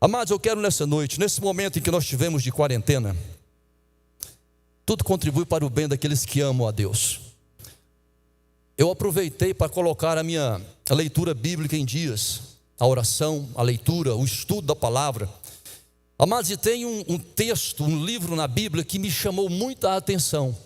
Amados, eu quero nessa noite, nesse momento em que nós tivemos de quarentena, tudo contribui para o bem daqueles que amam a Deus. Eu aproveitei para colocar a minha leitura bíblica em dias, a oração, a leitura, o estudo da palavra. Amados, e tem um texto, um livro na Bíblia que me chamou muita atenção.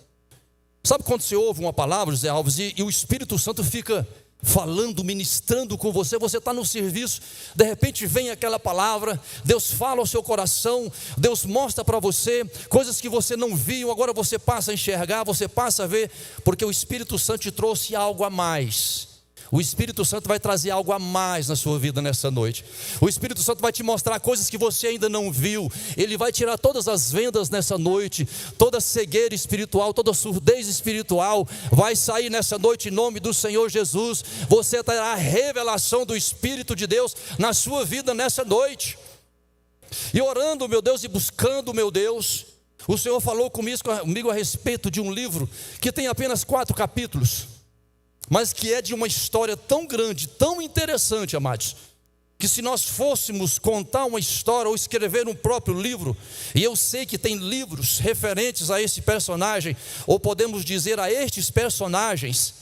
Sabe quando você ouve uma palavra, José Alves, e o Espírito Santo fica falando, ministrando com você, você está no serviço, de repente vem aquela palavra, Deus fala ao seu coração, Deus mostra para você coisas que você não viu, agora você passa a enxergar, você passa a ver, porque o Espírito Santo te trouxe algo a mais. O Espírito Santo vai trazer algo a mais na sua vida nessa noite. O Espírito Santo vai te mostrar coisas que você ainda não viu. Ele vai tirar todas as vendas nessa noite, toda cegueira espiritual, toda surdez espiritual vai sair nessa noite em nome do Senhor Jesus. Você terá a revelação do Espírito de Deus na sua vida nessa noite. E orando, meu Deus, e buscando, meu Deus, o Senhor falou comigo a respeito de um livro que tem apenas 4 capítulos, mas que é de uma história tão grande, tão interessante, amados, que se nós fôssemos contar uma história ou escrever um próprio livro, e eu sei que tem livros referentes a esse personagem, ou podemos dizer a estes personagens,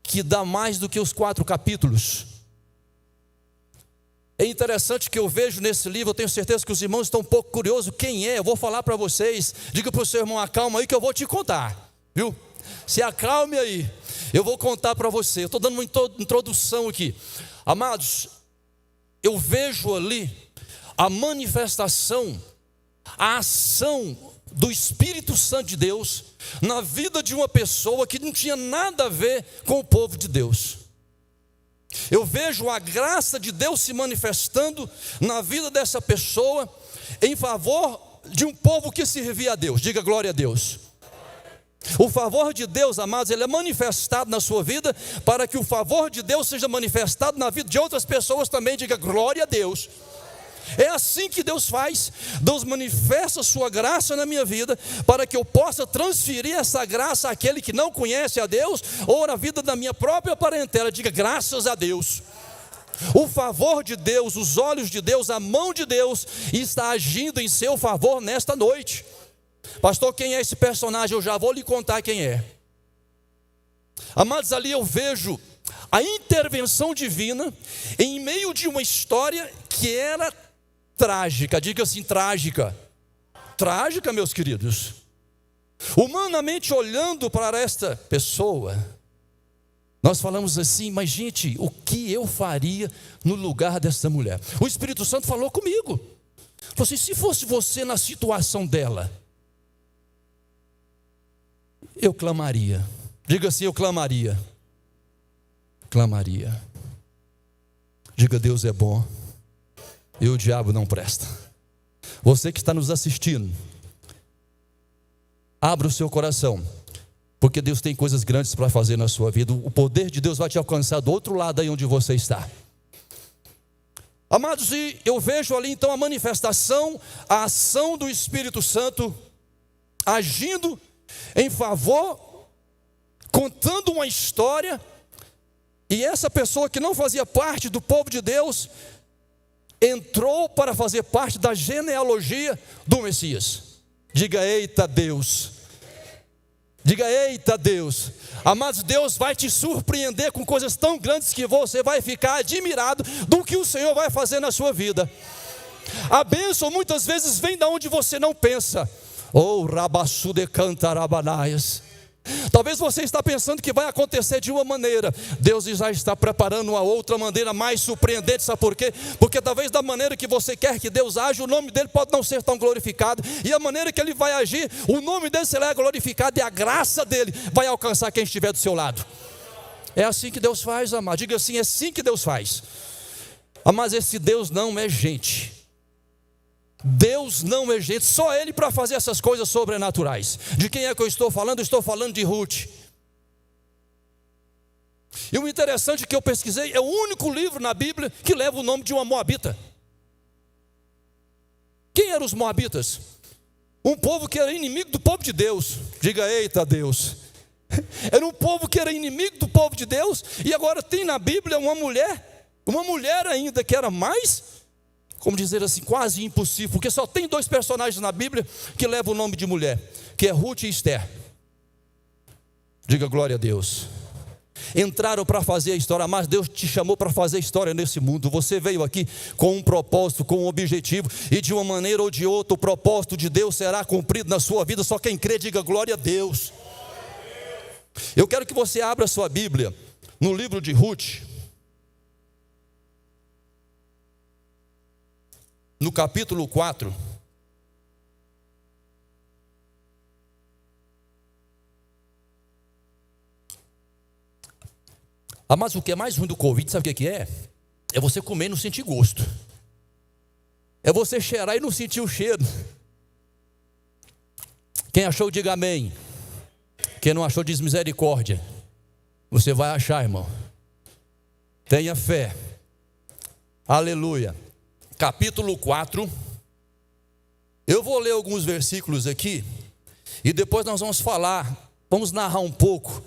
que dá mais do que os 4 capítulos. É interessante que eu vejo nesse livro, eu tenho certeza que os irmãos estão um pouco curiosos, quem é? Eu vou falar para vocês, diga para o seu irmão, acalma aí que eu vou te contar, viu? Se acalme aí, eu vou contar para você. Eu estou dando uma introdução aqui. Amados, eu vejo ali a manifestação, a ação do Espírito Santo de Deus na vida de uma pessoa que não tinha nada a ver com o povo de Deus. Eu vejo a graça de Deus se manifestando na vida dessa pessoa em favor de um povo que servia a Deus. Diga glória a Deus. O favor de Deus, amados, ele é manifestado na sua vida para que o favor de Deus seja manifestado na vida de outras pessoas também. Diga glória a Deus. É assim que Deus faz. Deus manifesta a sua graça na minha vida para que eu possa transferir essa graça àquele que não conhece a Deus ou na vida da minha própria parentela. Diga graças a Deus. O favor de Deus, os olhos de Deus, a mão de Deus está agindo em seu favor nesta noite. Pastor, quem é esse personagem? Eu já vou lhe contar quem é. Amados, ali eu vejo a intervenção divina em meio de uma história que era trágica. Diga assim, trágica. Trágica, meus queridos. Humanamente olhando para esta pessoa, nós falamos assim, mas gente, o que eu faria no lugar dessa mulher? O Espírito Santo falou comigo. Falou assim, se fosse você na situação dela, eu clamaria. Diga assim, eu clamaria. Clamaria. Diga, Deus é bom e o diabo não presta. Você que está nos assistindo, abra o seu coração, porque Deus tem coisas grandes para fazer na sua vida. O poder de Deus vai te alcançar do outro lado aí onde você está. Amados, e eu vejo ali então a manifestação, a ação do Espírito Santo agindo em favor, contando uma história, e essa pessoa que não fazia parte do povo de Deus entrou para fazer parte da genealogia do Messias. Diga eita Deus. Diga eita Deus. Amados, Deus vai te surpreender com coisas tão grandes que você vai ficar admirado do que o Senhor vai fazer na sua vida. A bênção muitas vezes vem da onde você não pensa. Oh, rabassu de cantarabanaias. Talvez você está pensando que vai acontecer de uma maneira, Deus já está preparando uma outra maneira mais surpreendente. Sabe por quê? Porque talvez da maneira que você quer que Deus age, o nome dele pode não ser tão glorificado, e a maneira que ele vai agir, o nome dele será glorificado, e a graça dele vai alcançar quem estiver do seu lado. É assim que Deus faz, amado. Diga assim, é assim que Deus faz. Mas esse Deus não é gente. Deus não é gente, só Ele para fazer essas coisas sobrenaturais. De quem é que eu estou falando? Eu estou falando de Ruth. E o interessante que eu pesquisei, é o único livro na Bíblia que leva o nome de uma moabita. Quem eram os moabitas? Um povo que era inimigo do povo de Deus. Diga eita Deus. Era um povo que era inimigo do povo de Deus, e agora tem na Bíblia uma mulher ainda que era mais como dizer assim, quase impossível, porque só tem 2 personagens na Bíblia que levam o nome de mulher, que é Ruth e Esther. Diga glória a Deus. Entraram para fazer a história, mas Deus te chamou para fazer história nesse mundo. Você veio aqui com um propósito, com um objetivo, e de uma maneira ou de outra o propósito de Deus será cumprido na sua vida. Só quem crê diga glória a Deus. Eu quero que você abra a sua Bíblia no livro de Ruth, no capítulo 4. Mas o que é mais ruim do Covid, sabe o que é? É você comer e não sentir gosto. É você cheirar e não sentir o cheiro. Quem achou, diga amém. Quem não achou, diz misericórdia. Você vai achar, irmão. Tenha fé. Aleluia. Capítulo 4. Eu vou ler alguns versículos aqui, e depois nós vamos falar, vamos narrar um pouco.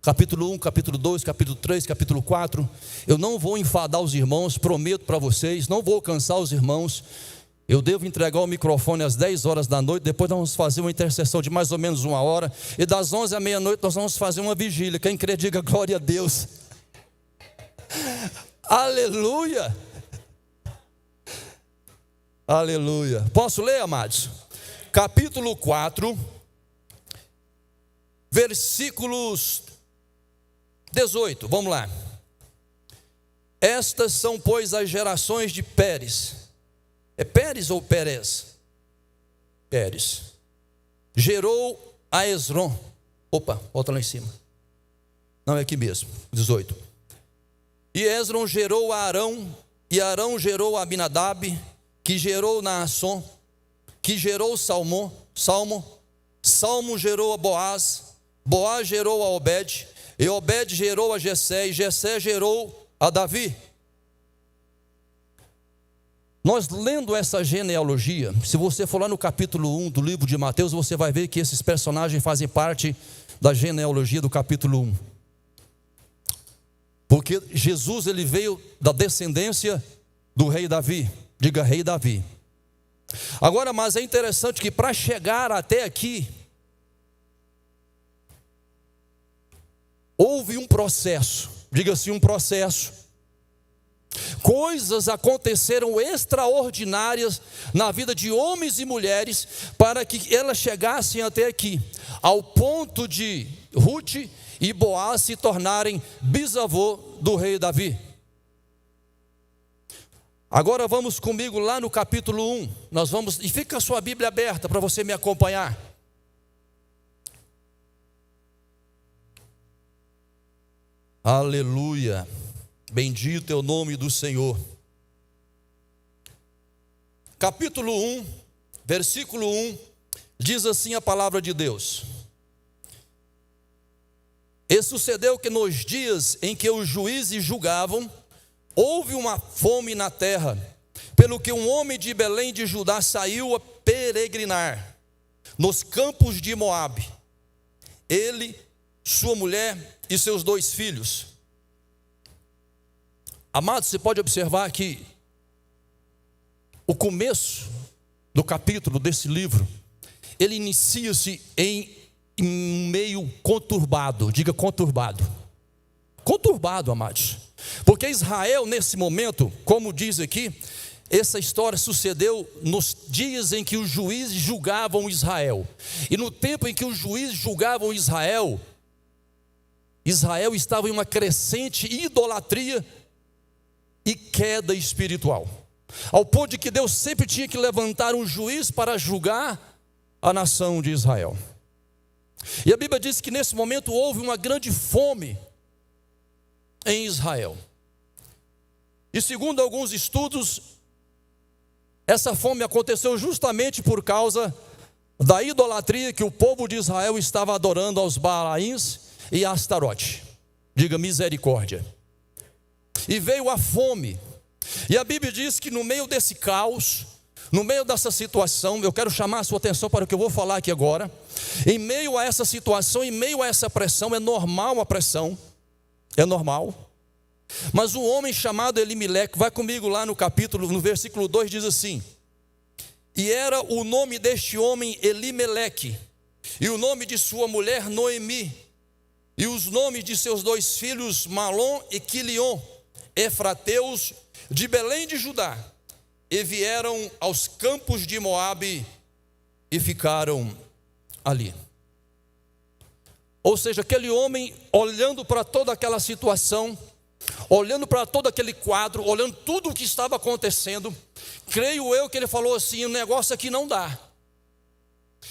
Capítulo 1, capítulo 2, capítulo 3, capítulo 4. Eu não vou enfadar os irmãos, prometo para vocês, não vou cansar os irmãos. Eu devo entregar o microfone às 10 horas da noite, depois nós vamos fazer uma intercessão de mais ou menos 1 hora, e das 11 à meia-noite nós vamos fazer uma vigília. Quem crê, diga glória a Deus. Aleluia. Aleluia. Posso ler, amados? Capítulo 4, versículos 18, vamos lá. Estas são, pois, as gerações de Pérez. É Pérez ou Pérez? Pérez. Gerou a Esrom. Opa, volta lá em cima. Não, é aqui mesmo, 18. E Esrom gerou a Arão, e Arão gerou a Aminadab, que gerou Naasson, que gerou Salmo, Salmo gerou a Boaz, Boaz gerou a Obed, e Obed gerou a Jessé, e Jessé gerou a Davi. Nós lendo essa genealogia, se você for lá no capítulo 1 do livro de Mateus, você vai ver que esses personagens fazem parte da genealogia do capítulo 1. Porque Jesus, ele veio da descendência do rei Davi. Diga rei Davi. Agora, mas é interessante que para chegar até aqui, houve um processo. Diga assim, um processo. Coisas aconteceram extraordinárias na vida de homens e mulheres para que elas chegassem até aqui, ao ponto de Ruth e Boaz se tornarem bisavô do rei Davi. Agora vamos comigo lá no capítulo 1. Nós vamos, e fica a sua Bíblia aberta para você me acompanhar. Aleluia. Bendito é o nome do Senhor. Capítulo 1, versículo 1, diz assim a palavra de Deus: E sucedeu que nos dias em que os juízes julgavam, houve uma fome na terra, pelo que um homem de Belém de Judá saiu a peregrinar nos campos de Moabe, ele, sua mulher e seus 2 filhos. Amados, você pode observar que o começo do capítulo desse livro, ele inicia-se em um meio conturbado. Diga conturbado. Conturbado, amados. Porque Israel nesse momento, como diz aqui, essa história sucedeu nos dias em que os juízes julgavam Israel. E no tempo em que os juízes julgavam Israel, Israel estava em uma crescente idolatria e queda espiritual, ao ponto de que Deus sempre tinha que levantar um juiz para julgar a nação de Israel. E a Bíblia diz que nesse momento houve uma grande fome em Israel. E segundo alguns estudos, essa fome aconteceu justamente por causa da idolatria que o povo de Israel estava adorando aos Baalaíns e a Astarote. Diga misericórdia. E veio a fome. E a Bíblia diz que no meio desse caos, no meio dessa situação, eu quero chamar a sua atenção para o que eu vou falar aqui agora. Em meio a essa situação, em meio a essa pressão, é normal a pressão, é normal. Mas um homem chamado Elimeleque, vai comigo lá no versículo 2, diz assim: e era o nome deste homem Elimeleque, e o nome de sua mulher Noemi, e os nomes de seus 2 filhos Malom e Quilion, efrateus de Belém de Judá, e vieram aos campos de Moabe e ficaram ali. Ou seja, aquele homem olhando para toda aquela situação, olhando para todo aquele quadro, olhando tudo o que estava acontecendo, creio eu que ele falou assim: o negócio aqui não dá.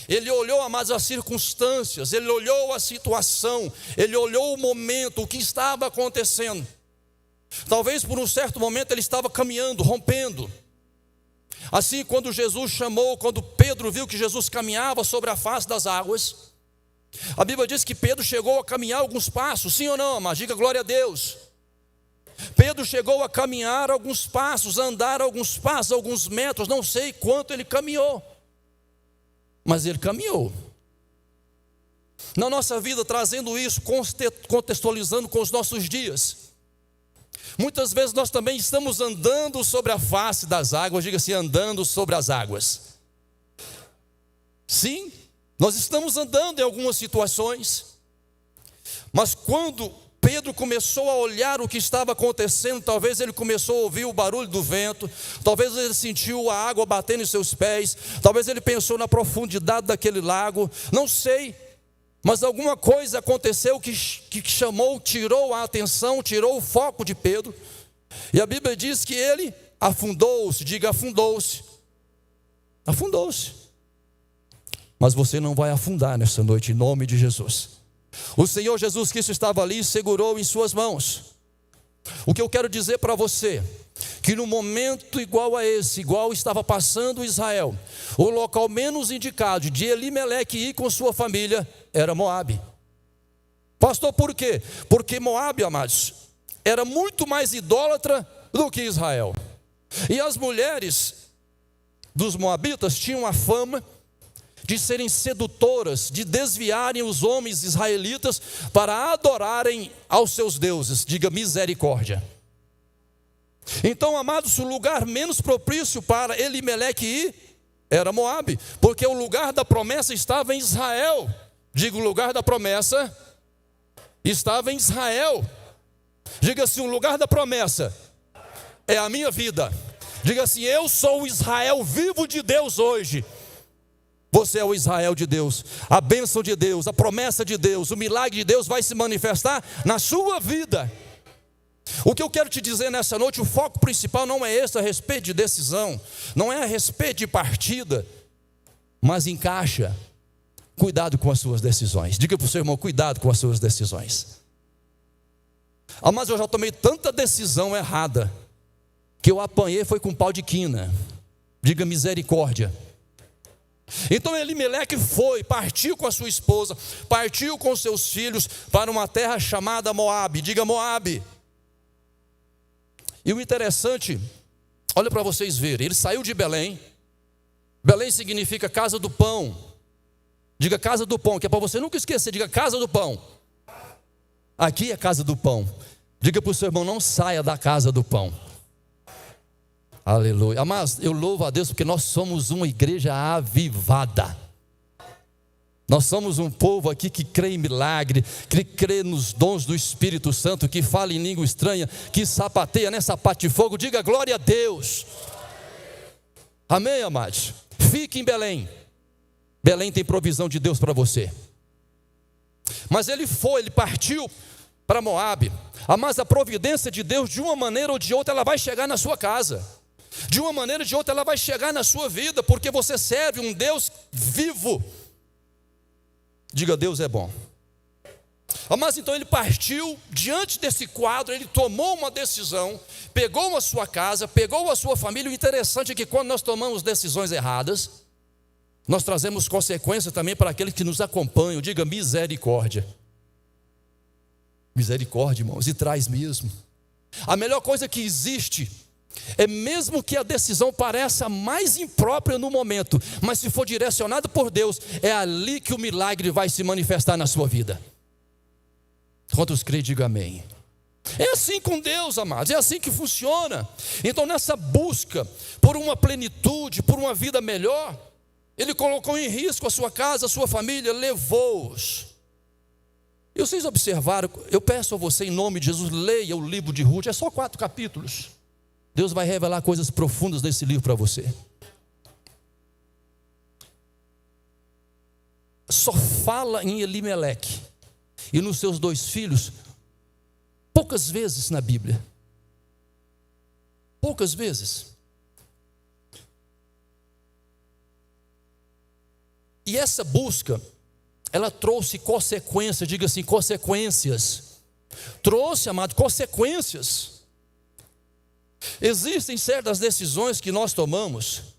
Ele olhou, amados, as circunstâncias, ele olhou a situação, ele olhou o momento, o que estava acontecendo. Talvez por um certo momento ele estava caminhando, rompendo. Assim, quando Pedro viu que Jesus caminhava sobre a face das águas, a Bíblia diz que Pedro chegou a caminhar alguns passos, sim ou não, amados? Diga glória a Deus. Pedro chegou a caminhar alguns passos, a andar alguns passos, alguns metros, não sei quanto ele caminhou, mas ele caminhou. Na nossa vida, trazendo isso, contextualizando com os nossos dias, muitas vezes nós também estamos andando sobre a face das águas. Diga assim: andando sobre as águas. Sim, nós estamos andando em algumas situações, mas quando Pedro começou a olhar o que estava acontecendo, talvez ele começou a ouvir o barulho do vento, talvez ele sentiu a água batendo em seus pés, talvez ele pensou na profundidade daquele lago, não sei, mas alguma coisa aconteceu que chamou, tirou a atenção, tirou o foco de Pedro, e a Bíblia diz que ele afundou-se. Diga: afundou-se. Afundou-se. Mas você não vai afundar nessa noite, em nome de Jesus. O Senhor Jesus Cristo estava ali e segurou em suas mãos. O que eu quero dizer para você, que no momento igual a esse, igual estava passando Israel, o local menos indicado de Elimeleque ir com sua família era Moabe. Pastor, por quê? Porque Moabe, amados, era muito mais idólatra do que Israel. E as mulheres dos moabitas tinham a fama de serem sedutoras, de desviarem os homens israelitas para adorarem aos seus deuses. Diga: misericórdia. Então, amados, o lugar menos propício para Elimeleque ir era Moabe, porque o lugar da promessa estava em Israel. Diga: o lugar da promessa estava em Israel. Diga assim: o lugar da promessa é a minha vida. Diga assim: eu sou o Israel vivo de Deus hoje. Você é o Israel de Deus, a bênção de Deus, a promessa de Deus, o milagre de Deus vai se manifestar na sua vida. O que eu quero te dizer nessa noite, o foco principal não é esse a respeito de decisão, não é a respeito de partida, mas encaixa, cuidado com as suas decisões. Diga para o seu irmão: cuidado com as suas decisões. Mas eu já tomei tanta decisão errada, que eu apanhei foi com pau de quina. Diga: misericórdia. Então Elimeleque partiu com a sua esposa, partiu com seus filhos para uma terra chamada Moabe. Diga: Moabe. E o interessante, olha para vocês verem, ele saiu de Belém. Belém significa casa do pão. Diga: casa do pão, que é para você nunca esquecer. Diga: casa do pão. Aqui é casa do pão. Diga para o seu irmão: não saia da casa do pão. Aleluia. Mas eu louvo a Deus porque nós somos uma igreja avivada. Nós somos um povo aqui que crê em milagre, que crê nos dons do Espírito Santo, que fala em língua estranha, que sapateia nessa pata de fogo. Diga glória a Deus. Amém, amados? Fique em Belém. Belém tem provisão de Deus para você. Mas ele partiu para Moabe. Mas a providência de Deus, de uma maneira ou de outra, ela vai chegar na sua casa. De uma maneira ou de outra, ela vai chegar na sua vida, porque você serve um Deus vivo. Diga: Deus é bom. Mas então ele partiu, diante desse quadro, ele tomou uma decisão, pegou a sua casa, pegou a sua família. O interessante é que quando nós tomamos decisões erradas, nós trazemos consequências também para aqueles que nos acompanham. Diga: misericórdia. Misericórdia, irmãos, e traz mesmo. A melhor coisa que existe é, mesmo que a decisão pareça mais imprópria no momento, mas se for direcionado por Deus, é ali que o milagre vai se manifestar na sua vida. Quantos creem, diga amém. É assim com Deus, amados, é assim que funciona. Então, nessa busca por uma plenitude, por uma vida melhor, Ele colocou em risco a sua casa, a sua família, levou-os. E vocês observaram, eu peço a você, em nome de Jesus, leia o livro de Ruth, é só 4 capítulos. Deus vai revelar coisas profundas nesse livro para você. Só fala em Elimeleque e nos seus 2 filhos poucas vezes na Bíblia. Poucas vezes. E essa busca, ela trouxe consequências, diga assim, consequências. Trouxe, amado, consequências. Existem certas decisões que nós tomamos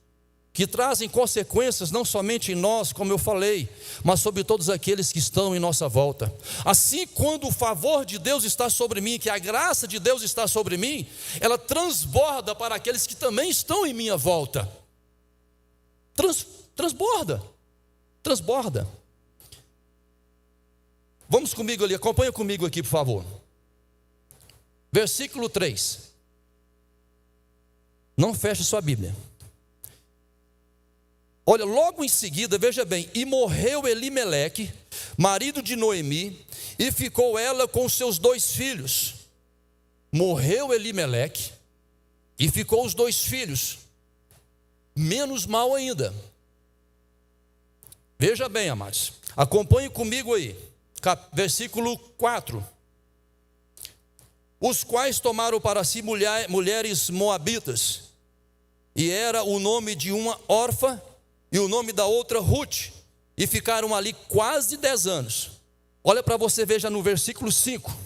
que trazem consequências não somente em nós, como eu falei, mas sobre todos aqueles que estão em nossa volta. Assim, quando o favor de Deus está sobre mim, que a graça de Deus está sobre mim, ela transborda para aqueles que também estão em minha volta. Transborda. Vamos comigo ali, acompanha comigo aqui, por favor. Versículo 3. Não feche sua Bíblia. Olha, logo em seguida, veja bem, e morreu Elimeleque, marido de Noemi, e ficou ela com seus 2 filhos. Morreu Elimeleque, e ficou os 2 filhos. Menos mal ainda. Veja bem, amados, acompanhe comigo aí, versículo 4. Os quais tomaram para si mulheres moabitas, e era o nome de uma Orfa, e o nome da outra Ruth, e ficaram ali quase 10 anos. Olha para você, veja no versículo 5.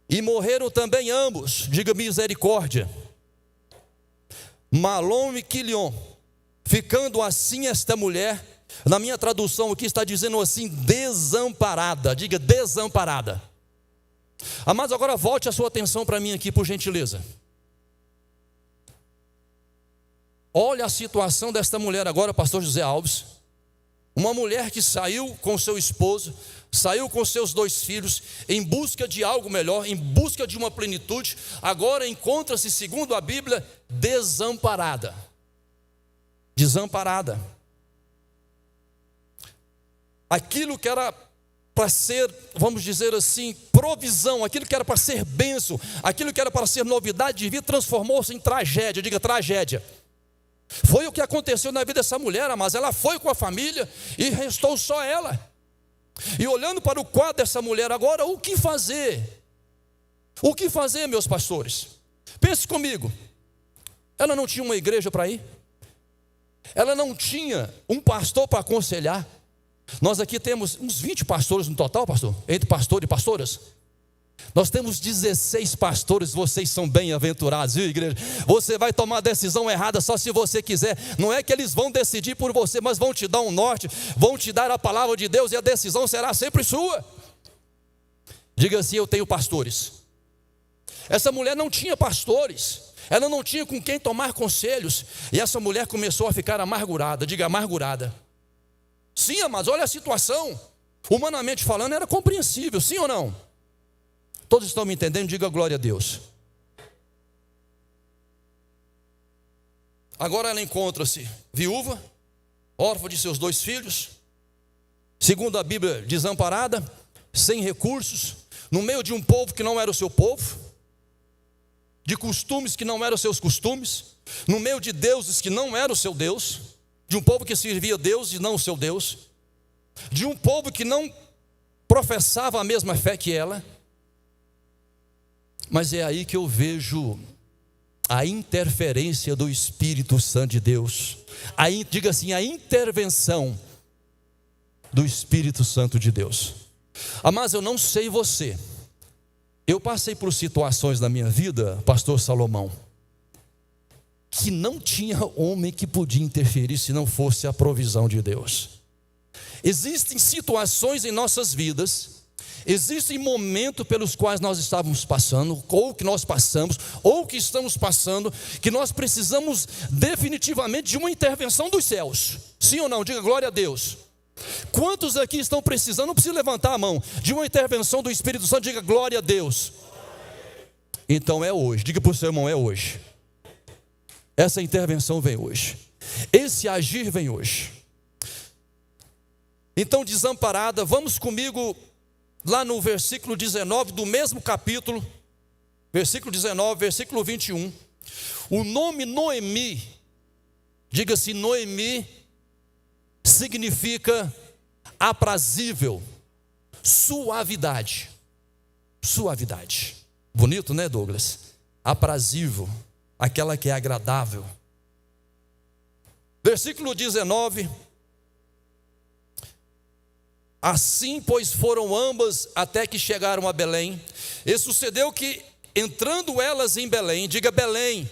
E morreram também ambos, diga misericórdia, Malom e Quilion, ficando assim esta mulher, na minha tradução aqui está dizendo assim, desamparada, diga desamparada. Amados, agora volte a sua atenção para mim aqui, por gentileza. Olha a situação desta mulher agora, pastor José Alves. Uma mulher que saiu com seu esposo, saiu com seus 2 filhos, em busca de algo melhor, em busca de uma plenitude, agora encontra-se, segundo a Bíblia, desamparada. Desamparada. Aquilo que era para ser, vamos dizer assim, provisão, aquilo que era para ser bênção, aquilo que era para ser novidade de vida, transformou-se em tragédia, diga tragédia. Foi o que aconteceu na vida dessa mulher, mas ela foi com a família e restou só ela. E olhando para o quadro dessa mulher agora, o que fazer? O que fazer, meus pastores? Pense comigo, ela não tinha uma igreja para ir, ela não tinha um pastor para aconselhar. Nós aqui temos uns 20 pastores no total, pastor, entre pastor e pastoras. Nós temos 16 pastores, vocês são bem-aventurados, viu, igreja? Você vai tomar a decisão errada só se você quiser. Não é que eles vão decidir por você, mas vão te dar um norte, vão te dar a palavra de Deus e a decisão será sempre sua. Diga assim, eu tenho pastores. Essa mulher não tinha pastores, ela não tinha com quem tomar conselhos, e essa mulher começou a ficar amargurada, diga amargurada. Sim, amados, olha a situação, humanamente falando era compreensível, sim ou não? Todos estão me entendendo? Diga glória a Deus. Agora ela encontra-se viúva, órfã de seus 2 filhos, segundo a Bíblia, desamparada, sem recursos, no meio de um povo que não era o seu povo, de costumes que não eram os seus costumes, no meio de deuses que não eram o seu Deus, de um povo que servia a Deus e não o seu Deus, de um povo que não professava a mesma fé que ela. Mas é aí que eu vejo a interferência do Espírito Santo de Deus. Diga assim, a intervenção do Espírito Santo de Deus. Mas eu não sei você. Eu passei por situações na minha vida, pastor Salomão, que não tinha homem que podia interferir se não fosse a provisão de Deus. Existem situações em nossas vidas, existem momentos pelos quais nós estávamos passando, ou que nós passamos, ou que estamos passando, que nós precisamos definitivamente de uma intervenção dos céus. Sim ou não? Diga glória a Deus. Quantos aqui estão precisando, não precisa levantar a mão, de uma intervenção do Espírito Santo? Diga glória a Deus. Então é hoje. Diga para o seu irmão, é hoje. Essa intervenção vem hoje. Esse agir vem hoje. Então, desamparada, vamos comigo lá no versículo 19 do mesmo capítulo, versículo 19, versículo 21. O nome Noemi, diga-se Noemi, significa aprazível, suavidade. Suavidade. Bonito, né, Douglas? Aprazível, aquela que é agradável. Versículo 19. Assim, pois, foram ambas até que chegaram a Belém. E sucedeu que, entrando elas em Belém, diga Belém.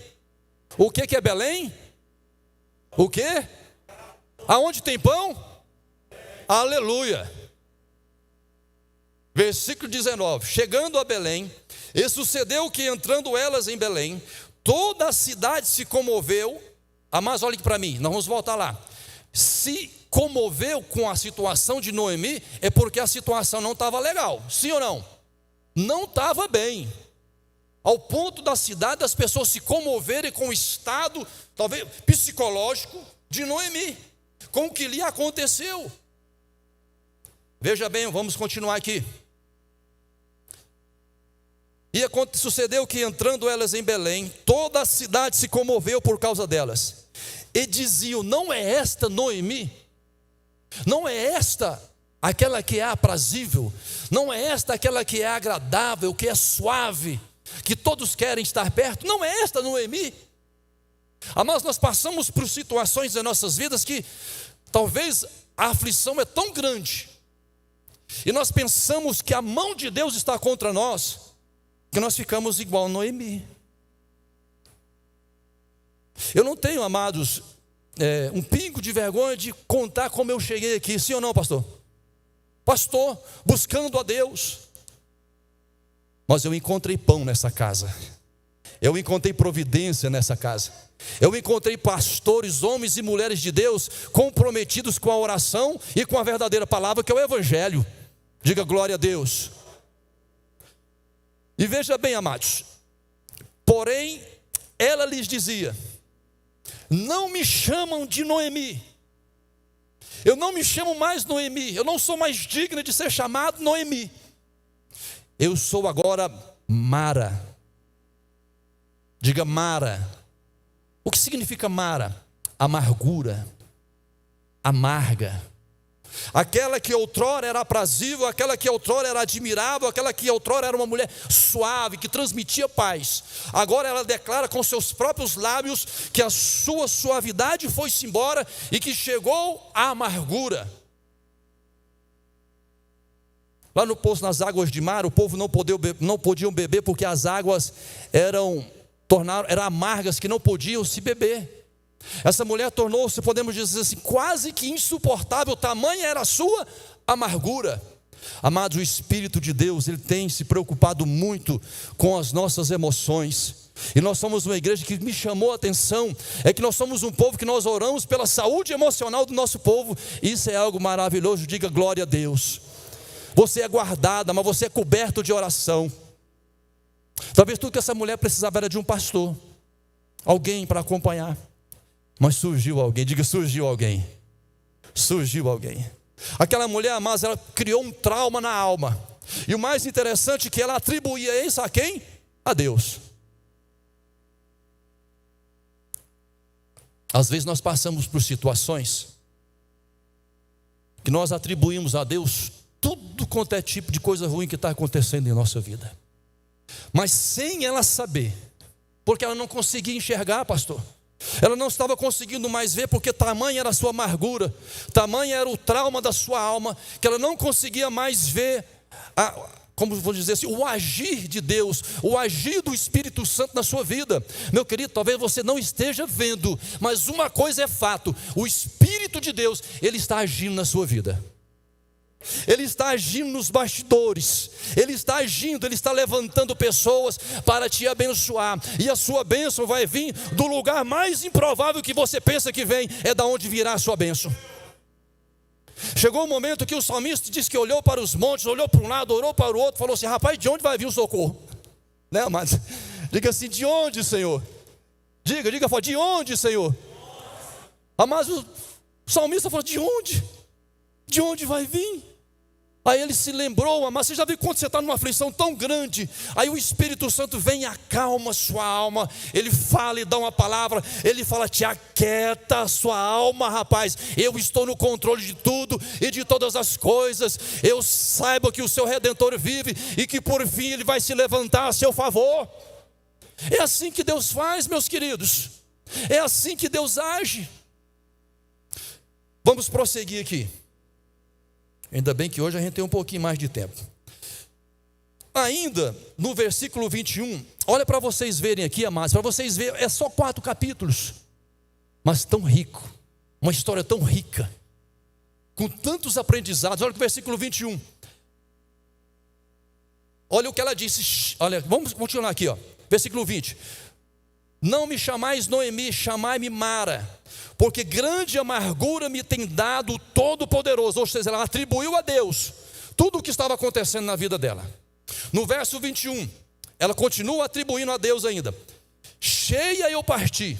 O que é Belém? O que? Aonde tem pão? Aleluia. Versículo 19. Chegando a Belém, e sucedeu que, entrando elas em Belém, toda a cidade se comoveu. Mas olhe para mim, nós vamos voltar lá. Se comoveu com a situação de Noemi, é porque a situação não estava legal, sim ou não? Não estava bem, ao ponto da cidade, das pessoas se comoverem com o estado, talvez psicológico, de Noemi, com o que lhe aconteceu. Veja bem, vamos continuar aqui. E sucedeu que, entrando elas em Belém, toda a cidade se comoveu por causa delas, e diziam: não é esta Noemi? Não é esta aquela que é aprazível? Não é esta aquela que é agradável, que é suave, que todos querem estar perto? Não é esta Noemi? Mas nós passamos por situações em nossas vidas que talvez a aflição é tão grande, e nós pensamos que a mão de Deus está contra nós, que nós ficamos igual Noemi. Eu não tenho, amados, um pingo de vergonha de contar como eu cheguei aqui, sim ou não, pastor? Pastor, buscando a Deus. Mas eu encontrei pão nessa casa, eu encontrei providência nessa casa, eu encontrei pastores, homens e mulheres de Deus, comprometidos com a oração e com a verdadeira palavra, que é o Evangelho. Diga glória a Deus. E veja bem, amados, porém ela lhes dizia: não me chamam de Noemi, eu não me chamo mais Noemi, eu não sou mais digna de ser chamado Noemi, eu sou agora Mara. Diga Mara. O que significa Mara? Amargura, amarga. Aquela que outrora era aprazível, aquela que outrora era admirável, aquela que outrora era uma mulher suave, que transmitia paz, agora ela declara com seus próprios lábios que a sua suavidade foi-se embora e que chegou à amargura. Lá no poço, nas águas de Mara, o povo não podiam beber, porque as águas eram amargas, que não podiam se beber. Essa mulher tornou-se, podemos dizer assim, quase que insuportável, tamanha era a sua amargura. Amados, o Espírito de Deus, Ele tem se preocupado muito com as nossas emoções. E nós somos uma igreja que me chamou a atenção, é que nós somos um povo que nós oramos pela saúde emocional do nosso povo. Isso é algo maravilhoso, diga glória a Deus. Você é guardada, mas você é coberto de oração. Talvez tudo que essa mulher precisava era de um pastor, alguém para acompanhar. Mas surgiu alguém, diga surgiu alguém. Surgiu alguém. Aquela mulher, mas ela criou um trauma na alma. E o mais interessante é que ela atribuía isso a quem? A Deus. Às vezes nós passamos por situações que nós atribuímos a Deus tudo quanto é tipo de coisa ruim que está acontecendo em nossa vida, mas sem ela saber, porque ela não conseguia enxergar, pastor. Ela não estava conseguindo mais ver, porque tamanha era a sua amargura, tamanha era o trauma da sua alma, que ela não conseguia mais ver, como vou dizer assim, o agir de Deus, o agir do Espírito Santo na sua vida. Meu querido, talvez você não esteja vendo, mas uma coisa é fato: o Espírito de Deus, Ele está agindo na sua vida. Ele está agindo nos bastidores, Ele está agindo, Ele está levantando pessoas para te abençoar. E a sua bênção vai vir do lugar mais improvável que você pensa que vem, é da onde virá a sua bênção. Chegou um momento que o salmista diz que olhou para os montes, olhou para um lado, olhou para o outro, falou assim: rapaz, de onde vai vir o socorro? Né, amados? Diga assim: de onde, Senhor? Diga, de onde, Senhor? Mas o salmista falou: de onde? De onde vai vir? Aí ele se lembrou, mas você já viu quando você está numa aflição tão grande, aí o Espírito Santo vem e acalma a sua alma, ele fala e dá uma palavra, ele fala: te aquieta a sua alma, rapaz, eu estou no controle de tudo e de todas as coisas, eu saiba que o seu Redentor vive e que por fim ele vai se levantar a seu favor. É assim que Deus faz, meus queridos, é assim que Deus age. Vamos prosseguir aqui. Ainda bem que hoje a gente tem um pouquinho mais de tempo. Ainda no versículo 21, olha para vocês verem aqui, amados, para vocês verem, é só 4 capítulos, mas tão rico, uma história tão rica, com tantos aprendizados. Olha o versículo 21. Olha o que ela disse. Olha, vamos continuar aqui, ó. Versículo 20. Não me chamais Noemi, chamai-me Mara, porque grande amargura me tem dado o Todo-Poderoso. Ou seja, ela atribuiu a Deus tudo o que estava acontecendo na vida dela. No verso 21, ela continua atribuindo a Deus ainda: cheia eu parti,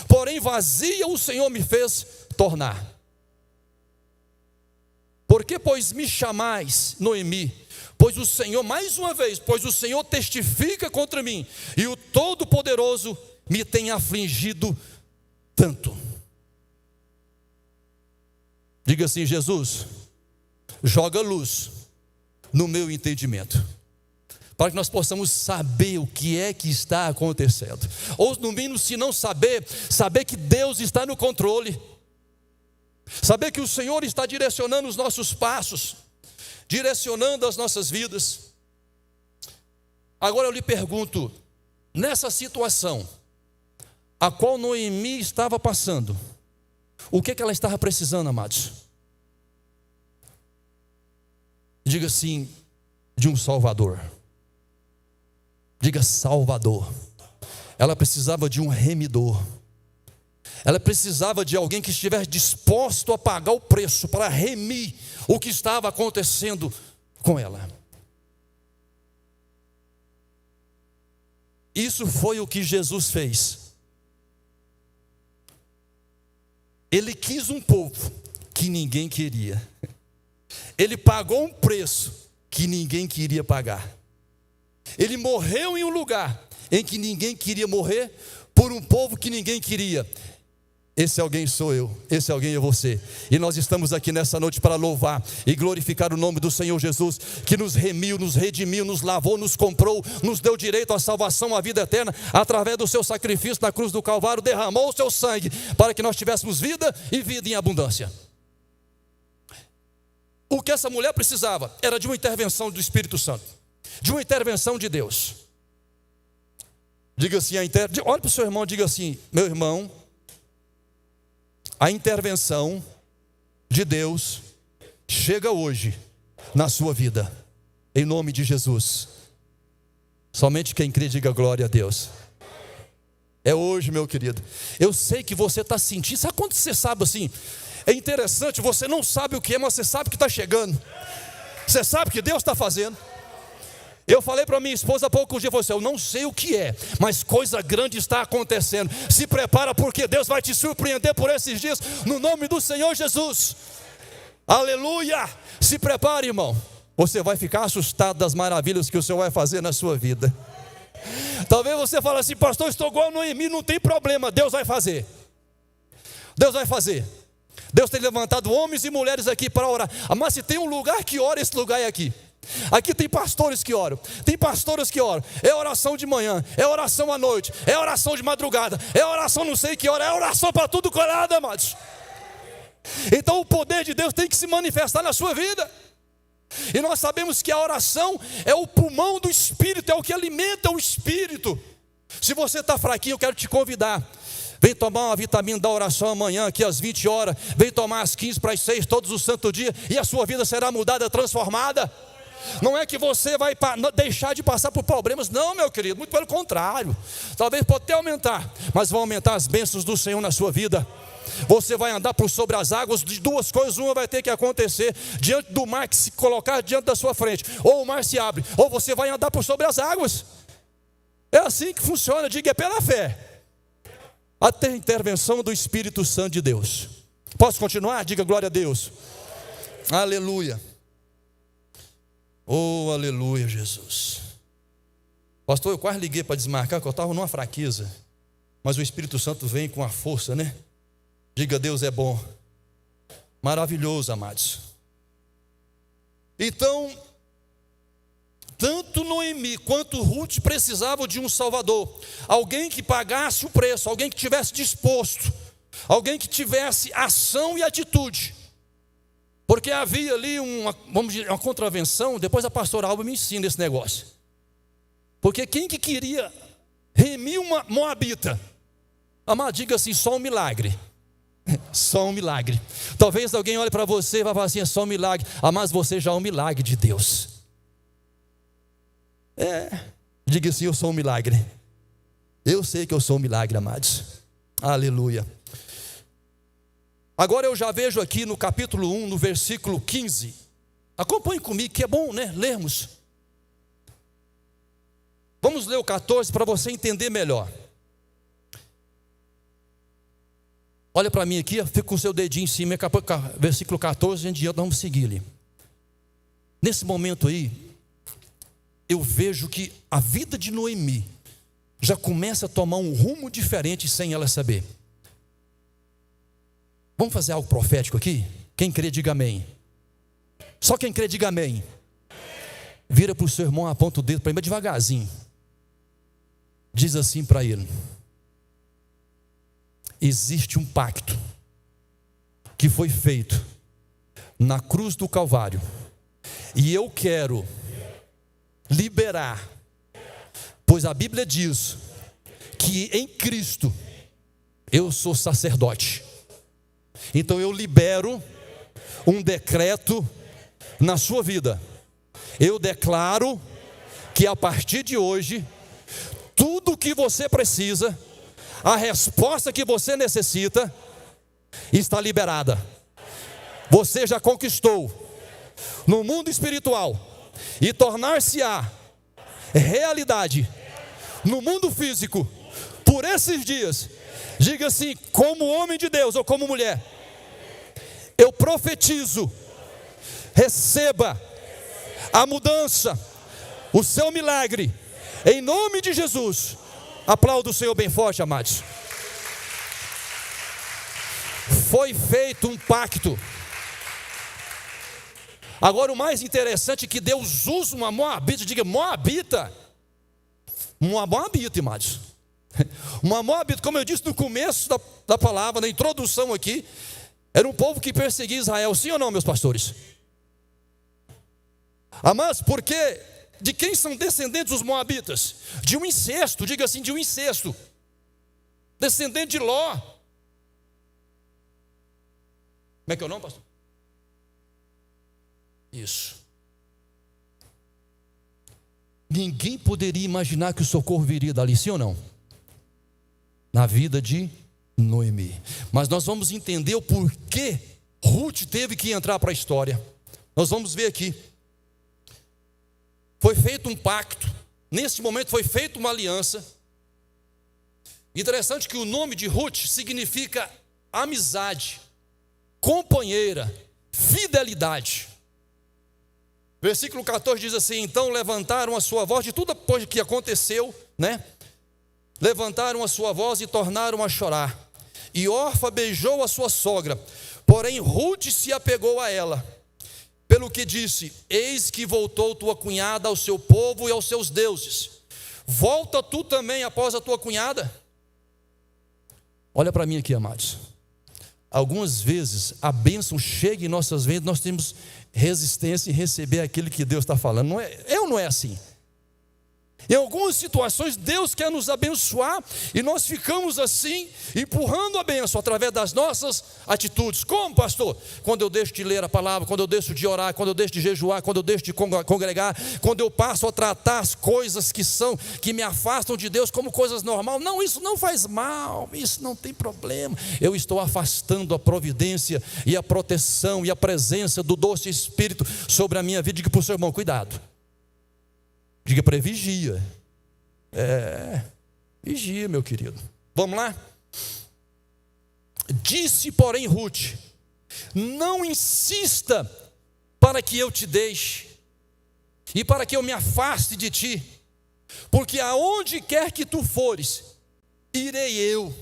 porém vazia o Senhor me fez tornar. Por que, pois, me chamais Noemi? Pois o Senhor, mais uma vez, pois o Senhor testifica contra mim, e o Todo-Poderoso me tem afligido tanto. Diga assim: Jesus, joga luz no meu entendimento, para que nós possamos saber o que é que está acontecendo, ou no mínimo, se não saber, saber que Deus está no controle, saber que o Senhor está direcionando os nossos passos, direcionando as nossas vidas. Agora eu lhe pergunto, nessa situação a qual Noemi estava passando, o que ela estava precisando, amados? Diga assim: de um Salvador. Diga: Salvador. Ela precisava de um remidor. Ela precisava de alguém que estivesse disposto a pagar o preço para remir o que estava acontecendo com ela. Isso foi o que Jesus fez. Ele quis um povo que ninguém queria. Ele pagou um preço que ninguém queria pagar. Ele morreu em um lugar em que ninguém queria morrer, por um povo que ninguém queria. Esse alguém sou eu, esse alguém é você. E nós estamos aqui nessa noite para louvar e glorificar o nome do Senhor Jesus, que nos remiu, nos redimiu, nos lavou, nos comprou, nos deu direito à salvação, à vida eterna, através do seu sacrifício na cruz do Calvário. Derramou o seu sangue para que nós tivéssemos vida e vida em abundância. O que essa mulher precisava era de uma intervenção do Espírito Santo, de uma intervenção de Deus. Diga assim, olhe para o seu irmão e diga assim: meu irmão, a intervenção de Deus chega hoje na sua vida, em nome de Jesus. Somente quem crê diga glória a Deus. É hoje, meu querido. Eu sei que você está sentindo. Sabe quando você sabe assim? É interessante, você não sabe o que é, mas você sabe que está chegando. Você sabe que Deus está fazendo. Eu falei para minha esposa há poucos dias, eu não sei o que é, mas coisa grande está acontecendo. Se prepara, porque Deus vai te surpreender por esses dias, no nome do Senhor Jesus. Aleluia! Se prepare, irmão. Você vai ficar assustado das maravilhas que o Senhor vai fazer na sua vida. Talvez você fale assim: pastor, estou igual a Noemi. Não tem problema, Deus vai fazer. Deus vai fazer. Deus tem levantado homens e mulheres aqui para orar. Mas se tem um lugar que ora, esse lugar é aqui. Aqui tem pastores que oram, tem pastoras que oram. É oração de manhã, é oração à noite, é oração de madrugada, é oração não sei que hora, é oração para tudo colado, amados. Então o poder de Deus tem que se manifestar na sua vida. E nós sabemos que a oração é o pulmão do Espírito, é o que alimenta o Espírito. Se você está fraquinho, eu quero te convidar. Vem tomar uma vitamina da oração amanhã, aqui às 20 horas. Vem tomar às 15 para as 6, todos os santos dias. E a sua vida será mudada, transformada. Não é que você vai deixar de passar por problemas. Não, meu querido, muito pelo contrário. Talvez pode até aumentar, mas vão aumentar as bênçãos do Senhor na sua vida. Você vai andar por sobre as águas. De duas coisas, uma vai ter que acontecer: diante do mar que se colocar diante da sua frente, ou o mar se abre, ou você vai andar por sobre as águas. É assim que funciona, diga, é pela fé. Até a intervenção do Espírito Santo de Deus. Posso continuar? Diga glória a Deus. Aleluia. Oh, aleluia, Jesus. Pastor, eu quase liguei para desmarcar, porque eu estava numa fraqueza. Mas o Espírito Santo vem com a força, né? Diga, Deus é bom. Maravilhoso, amados. Então, tanto Noemi quanto Ruth precisavam de um salvador. Alguém que pagasse o preço, alguém que tivesse disposto, alguém que tivesse ação e atitude. Porque havia ali vamos dizer, uma contravenção. Depois a pastora Alba me ensina esse negócio. Porque quem que queria remir uma moabita? Amado, diga assim, só um milagre. Só um milagre. Talvez alguém olhe para você e vá falar assim, é só um milagre. Mas você já é um milagre de Deus. Diga assim, eu sou um milagre. Eu sei que eu sou um milagre, amados. Aleluia. Agora eu já vejo aqui no capítulo 1, no versículo 15. Acompanhe comigo, que é bom, né, lermos. Vamos ler o 14 para você entender melhor. Olha para mim aqui, fica com o seu dedinho em cima, versículo 14, em diante nós vamos seguir ali. Nesse momento aí, eu vejo que a vida de Noemi já começa a tomar um rumo diferente sem ela saber. Vamos fazer algo profético aqui? Quem crê, diga amém. Só quem crê, diga amém. Vira para o seu irmão, aponta o dedo para ele, devagarzinho. Diz assim para ele: existe um pacto que foi feito na cruz do Calvário, e eu quero liberar, pois a Bíblia diz que em Cristo eu sou sacerdote. Então eu libero um decreto na sua vida. Eu declaro que a partir de hoje, tudo o que você precisa, a resposta que você necessita, está liberada. Você já conquistou no mundo espiritual, e tornar-se-á realidade no mundo físico por esses dias. Diga assim, como homem de Deus ou como mulher, eu profetizo, receba a mudança, o seu milagre, em nome de Jesus. Aplauda o Senhor bem forte, amados. Foi feito um pacto. Agora o mais interessante é que Deus usa uma moabita. Diga, moabita. Uma moabita, amados. Uma moabita, como eu disse no começo da palavra, na introdução aqui, era um povo que perseguia Israel. Sim ou não, meus pastores? Mas porque de quem são descendentes os moabitas? De um incesto, diga assim, de um incesto. Descendente de Ló. Como é que é o nome, pastor? Isso. Ninguém poderia imaginar que o socorro viria dali, sim ou não? Na vida de Noemi. Mas nós vamos entender o porquê Ruth teve que entrar para a história. Nós vamos ver aqui. Foi feito um pacto. Nesse momento foi feita uma aliança. Interessante que o nome de Ruth significa amizade, companheira, fidelidade. Versículo 14 diz assim: então levantaram a sua voz, de tudo depois que aconteceu, né? Levantaram a sua voz e tornaram a chorar. E Orfa beijou a sua sogra, porém Ruth se apegou a ela, pelo que disse: eis que voltou tua cunhada ao seu povo e aos seus deuses. Volta tu também após a tua cunhada? Olha para mim aqui, amados. Algumas vezes a bênção chega em nossas vidas, nós temos resistência em receber aquilo que Deus está falando. Não é ou não é assim? Em algumas situações Deus quer nos abençoar e nós ficamos assim, empurrando a bênção através das nossas atitudes. Como, pastor? Quando eu deixo de ler a palavra, quando eu deixo de orar, quando eu deixo de jejuar, quando eu deixo de congregar, quando eu passo a tratar as coisas que me afastam de Deus como coisas normais. Não, isso não faz mal, isso não tem problema. Eu estou afastando a providência e a proteção e a presença do doce Espírito sobre a minha vida. Diga para o seu irmão, cuidado. Diga para ele, vigia. Vigia, meu querido. Vamos lá? Disse, porém, Ruth: não insista para que eu te deixe e para que eu me afaste de ti, porque aonde quer que tu fores, irei eu.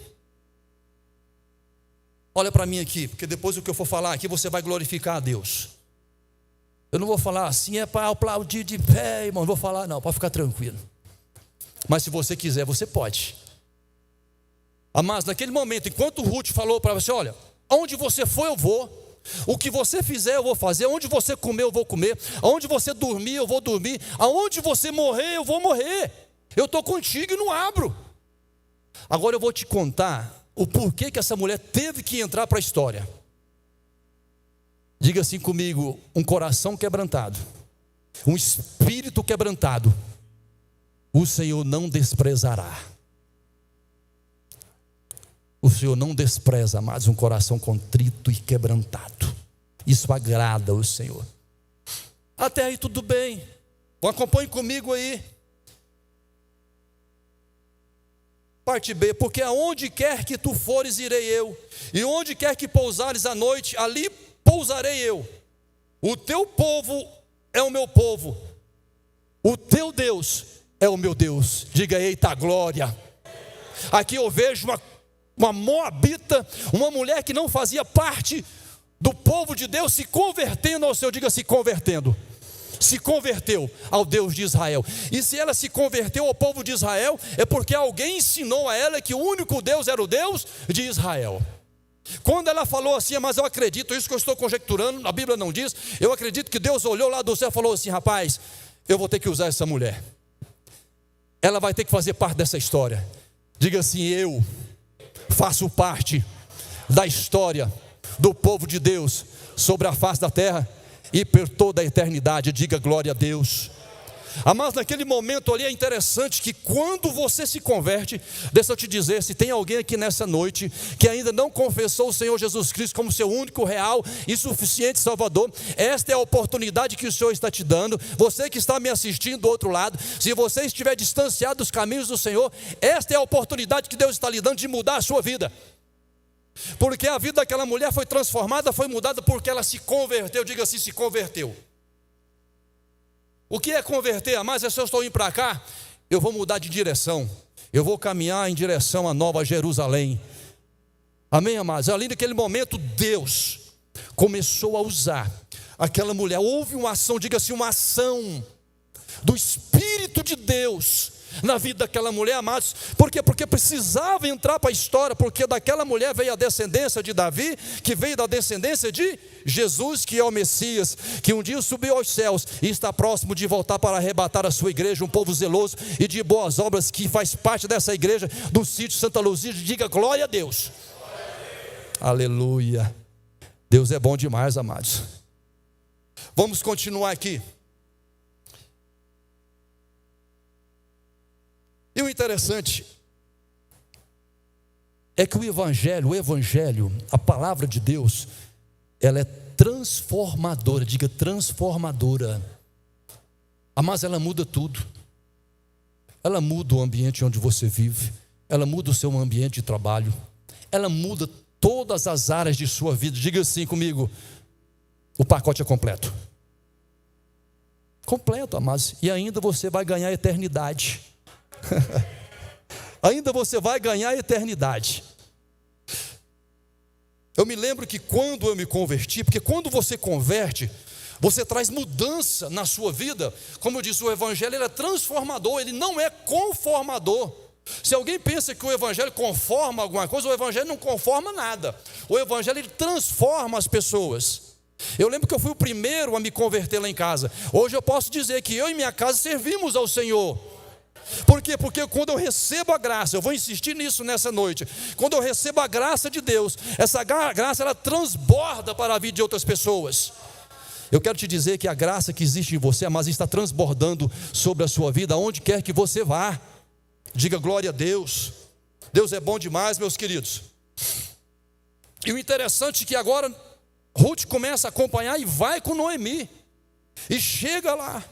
Olha para mim aqui, porque depois o que eu for falar aqui você vai glorificar a Deus. Eu não vou falar assim, é para aplaudir de pé, irmão. Não vou falar, não, pode ficar tranquilo. Mas se você quiser, você pode. Mas naquele momento, enquanto Ruth falou para você: olha, onde você for eu vou, o que você fizer eu vou fazer, onde você comer eu vou comer, aonde você dormir eu vou dormir, aonde você morrer eu vou morrer, eu estou contigo e não abro. Agora eu vou te contar o porquê que essa mulher teve que entrar para a história. Diga assim comigo: um coração quebrantado, um espírito quebrantado, o Senhor não desprezará. O Senhor não despreza, mas um coração contrito e quebrantado. Isso agrada o Senhor. Até aí tudo bem. Acompanhe comigo aí. Parte B: porque aonde quer que tu fores, irei eu, e onde quer que pousares à noite, ali pousarei eu. O teu povo é o meu povo, o teu Deus é o meu Deus. Diga: eita glória. Aqui eu vejo uma moabita, uma mulher que não fazia parte do povo de Deus, se convertendo ao Senhor. Diga: se convertendo. Se converteu ao Deus de Israel. E se ela se converteu ao povo de Israel, é porque alguém ensinou a ela que o único Deus era o Deus de Israel. Quando ela falou assim: mas eu acredito, isso que eu estou conjecturando, a Bíblia não diz, eu acredito que Deus olhou lá do céu e falou assim: rapaz, eu vou ter que usar essa mulher, ela vai ter que fazer parte dessa história. Diga assim: eu faço parte da história do povo de Deus sobre a face da terra e por toda a eternidade. Diga glória a Deus. Mas naquele momento ali é interessante que quando você se converte, deixa eu te dizer, se tem alguém aqui nessa noite que ainda não confessou o Senhor Jesus Cristo como seu único, real e suficiente Salvador, esta é a oportunidade que o Senhor está te dando. Você que está me assistindo do outro lado, se você estiver distanciado dos caminhos do Senhor, esta é a oportunidade que Deus está lhe dando de mudar a sua vida. Porque a vida daquela mulher foi transformada, foi mudada porque ela se converteu. Diga assim: se converteu. O que é converter? Mas se eu estou indo para cá, eu vou mudar de direção, eu vou caminhar em direção à Nova Jerusalém. Amém, amados? Ali naquele momento Deus começou a usar aquela mulher. Houve uma ação, diga assim, uma ação do Espírito de Deus na vida daquela mulher, amados. Por quê? Porque precisava entrar para a história, porque daquela mulher veio a descendência de Davi, que veio da descendência de Jesus, que é o Messias, que um dia subiu aos céus e está próximo de voltar para arrebatar a sua igreja, um povo zeloso e de boas obras, que faz parte dessa igreja do sítio Santa Luzia. Diga glória a Deus. Glória a Deus. Aleluia. Deus é bom demais, amados. Vamos continuar aqui. E o interessante é que o Evangelho, a palavra de Deus, ela é transformadora. Diga transformadora. Mas ela muda tudo. Ela muda o ambiente onde você vive, ela muda o seu ambiente de trabalho, ela muda todas as áreas de sua vida. Diga assim comigo: o pacote é completo. Completo, amados. E ainda você vai ganhar a eternidade. Ainda você vai ganhar a eternidade. Eu me lembro que quando eu me converti, porque quando você converte, você traz mudança na sua vida. Como eu disse, o Evangelho ele é transformador, ele não é conformador. Se alguém pensa que o Evangelho conforma alguma coisa, o Evangelho não conforma nada. O Evangelho ele transforma as pessoas. Eu lembro que eu fui o primeiro a me converter lá em casa. Hoje eu posso dizer que eu e minha casa servimos ao Senhor. Por quê? Porque quando eu recebo a graça, eu vou insistir nisso nessa noite, quando eu recebo a graça de Deus, essa graça ela transborda para a vida de outras pessoas. Eu quero te dizer que a graça que existe em você, mas está transbordando sobre a sua vida, aonde quer que você vá. Diga glória a Deus. Deus é bom demais, meus queridos. E o interessante é que agora Ruth começa a acompanhar e vai com Noemi, e chega lá.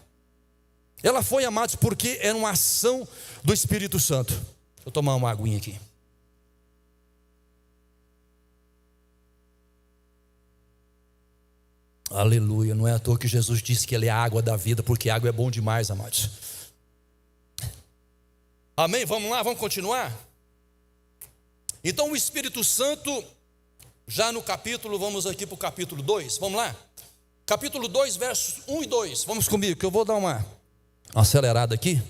Ela foi, amados, porque era uma ação do Espírito Santo. Deixa eu tomar uma aguinha aqui. Aleluia, não é à toa que Jesus disse que Ele é a água da vida, porque água é bom demais, amados. Amém? Vamos lá, vamos continuar? Então o Espírito Santo, já no capítulo, vamos aqui para o capítulo 2, vamos lá? Capítulo 2, versos 1 e 2, vamos comigo, que eu vou dar uma acelerada aqui.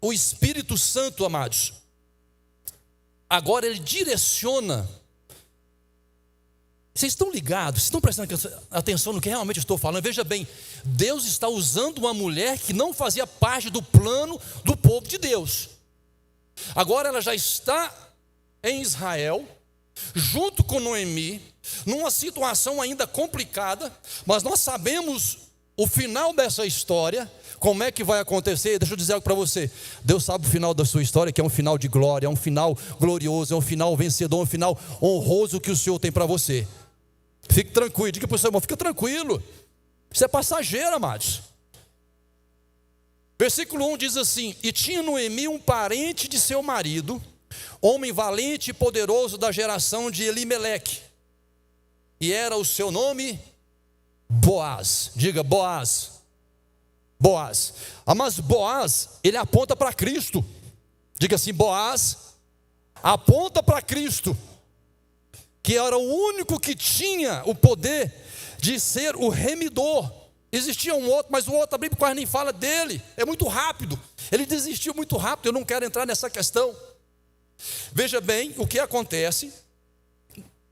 O Espírito Santo, amados, agora ele direciona. Vocês estão ligados? Vocês estão prestando atenção no que realmente eu estou falando? Veja bem, Deus está usando uma mulher que não fazia parte do plano do povo de Deus. Agora ela já está em Israel, junto com Noemi, numa situação ainda complicada, mas nós sabemos o final dessa história, como é que vai acontecer. Deixa eu dizer algo para você. Deus sabe o final da sua história, que é um final de glória, é um final glorioso, é um final vencedor, é um final honroso que o Senhor tem para você. Fique tranquilo, diga para o seu irmão, fica tranquilo, isso é passageiro, amados. Versículo 1 diz assim: e tinha Noemi um parente de seu marido, homem valente e poderoso da geração de Elimeleque, e era o seu nome Boaz. Diga Boaz. Boaz. Mas Boaz, ele aponta para Cristo. Diga assim, Boaz aponta para Cristo, que era o único que tinha o poder de ser o remidor. Existia um outro, mas o outro a Bíblia quase nem fala dele, é muito rápido, ele desistiu muito rápido, eu não quero entrar nessa questão. Veja bem o que acontece.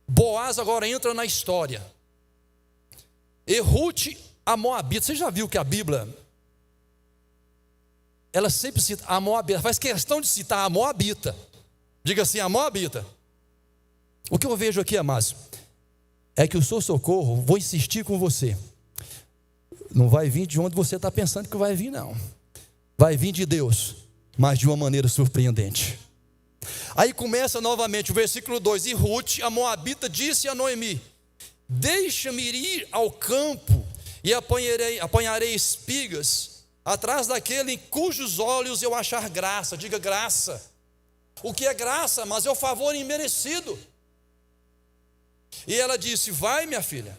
Boaz agora entra na história. E Ruth, a Moabita. Você já viu que a Bíblia, ela sempre cita a Moabita, faz questão de citar a Moabita. Diga assim, a Moabita. O que eu vejo aqui, amados, é que o seu socorro, vou insistir com você, não vai vir de onde você está pensando que vai vir, não. Vai vir de Deus, mas de uma maneira surpreendente. Aí começa novamente o versículo 2: e Ruth, a Moabita, disse a Noemi: deixa-me ir ao campo e apanharei espigas atrás daquele em cujos olhos eu achar graça. Diga graça. O que é graça? Mas é o favor imerecido. E ela disse: vai, minha filha.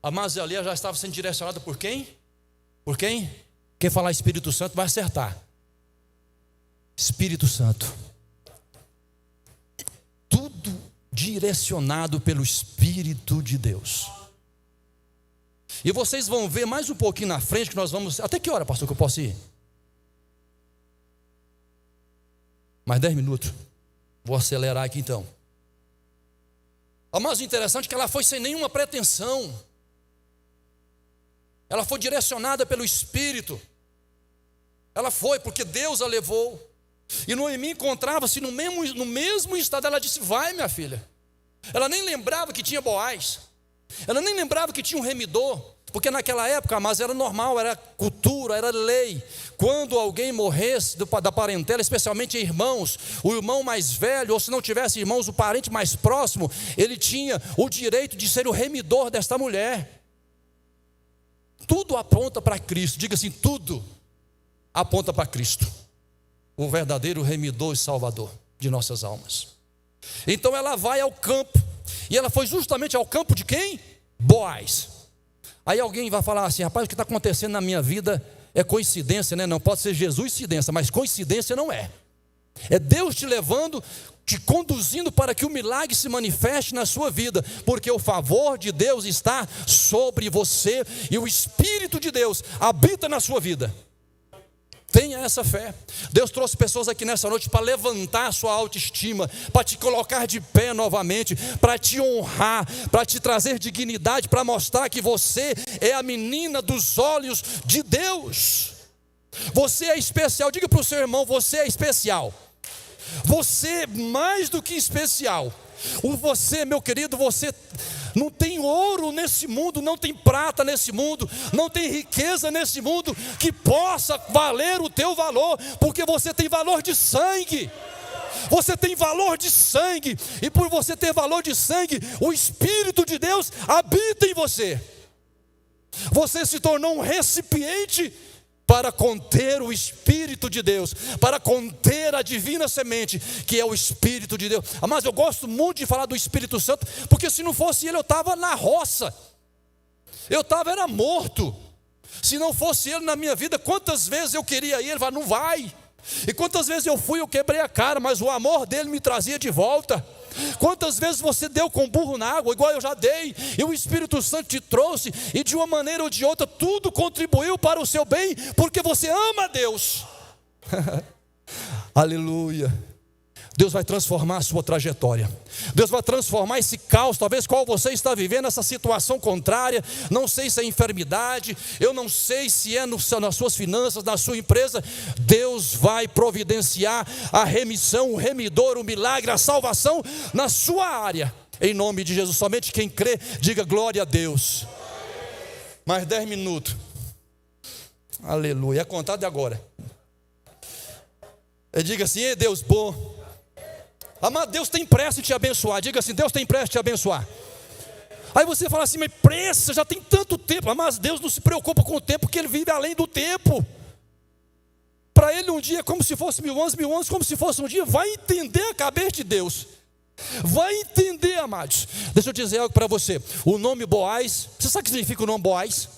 A Mazelia já estava sendo direcionada por quem? Por quem? Quem falar Espírito Santo vai acertar. Espírito Santo. Tudo direcionado pelo Espírito de Deus. E vocês vão ver mais um pouquinho na frente que nós vamos... Até que hora, pastor, que eu posso ir? Mais 10 minutos. Vou acelerar aqui então. Mas o interessante é que ela foi sem nenhuma pretensão. Ela foi direcionada pelo Espírito. Ela foi porque Deus a levou. E Noemi encontrava-se no mesmo estado. Ela disse: vai, minha filha. Ela nem lembrava que tinha Boaz. Ela nem lembrava que tinha um remidor. Porque naquela época, mas era normal, era cultura, era lei. Quando alguém morresse da parentela, especialmente irmãos, o irmão mais velho, ou se não tivesse irmãos, o parente mais próximo, ele tinha o direito de ser o remidor desta mulher. Tudo aponta para Cristo. Diga assim, tudo aponta para Cristo, o verdadeiro remidor e salvador de nossas almas. Então ela vai ao campo. E ela foi justamente ao campo de quem? Boaz. Aí alguém vai falar assim: rapaz, o que está acontecendo na minha vida é coincidência, né? Não pode ser Jesus coincidência, mas coincidência não é. É Deus te levando, te conduzindo para que o milagre se manifeste na sua vida, porque o favor de Deus está sobre você e o Espírito de Deus habita na sua vida. Tenha essa fé. Deus trouxe pessoas aqui nessa noite para levantar a sua autoestima, para te colocar de pé novamente, para te honrar, para te trazer dignidade, para mostrar que você é a menina dos olhos de Deus. Você é especial. Diga para o seu irmão: você é especial. Você é mais do que especial. Você, meu querido, você não tem ouro nesse mundo, não tem prata nesse mundo, não tem riqueza nesse mundo que possa valer o teu valor, porque você tem valor de sangue. Você tem valor de sangue, e por você ter valor de sangue, o Espírito de Deus habita em você. Você se tornou um recipiente para conter o Espírito de Deus, para conter a divina semente, que é o Espírito de Deus. Mas eu gosto muito de falar do Espírito Santo, porque se não fosse Ele, eu estava na roça, eu era morto. Se não fosse Ele na minha vida, quantas vezes eu queria ir, Ele falava, não vai. E quantas vezes eu fui, eu quebrei a cara, mas o amor dele me trazia de volta. Quantas vezes você deu com burro na água, igual eu já dei, e o Espírito Santo te trouxe, e de uma maneira ou de outra, tudo contribuiu para o seu bem, porque você ama a Deus. Aleluia. Deus vai transformar a sua trajetória. Deus vai transformar esse caos, talvez qual você está vivendo, essa situação contrária. Não sei se é enfermidade, eu não sei se é nas suas finanças, na sua empresa. Deus vai providenciar a remissão, o remidor, o milagre, a salvação na sua área, em nome de Jesus. Somente quem crê, diga glória a Deus. Mais 10 minutos. Aleluia, é contado agora. Diga assim, ei Deus bom. Amado, Deus tem pressa em te abençoar. Diga assim, Deus tem pressa em te abençoar. Aí você fala assim, mas pressa, já tem tanto tempo. Mas Deus não se preocupa com o tempo, porque Ele vive além do tempo. Para Ele um dia é como se fosse 1000 anos como se fosse um dia. Vai entender a cabeça de Deus. Vai entender, amados. Deixa eu dizer algo para você. O nome Boaz, você sabe o que significa o nome Boaz?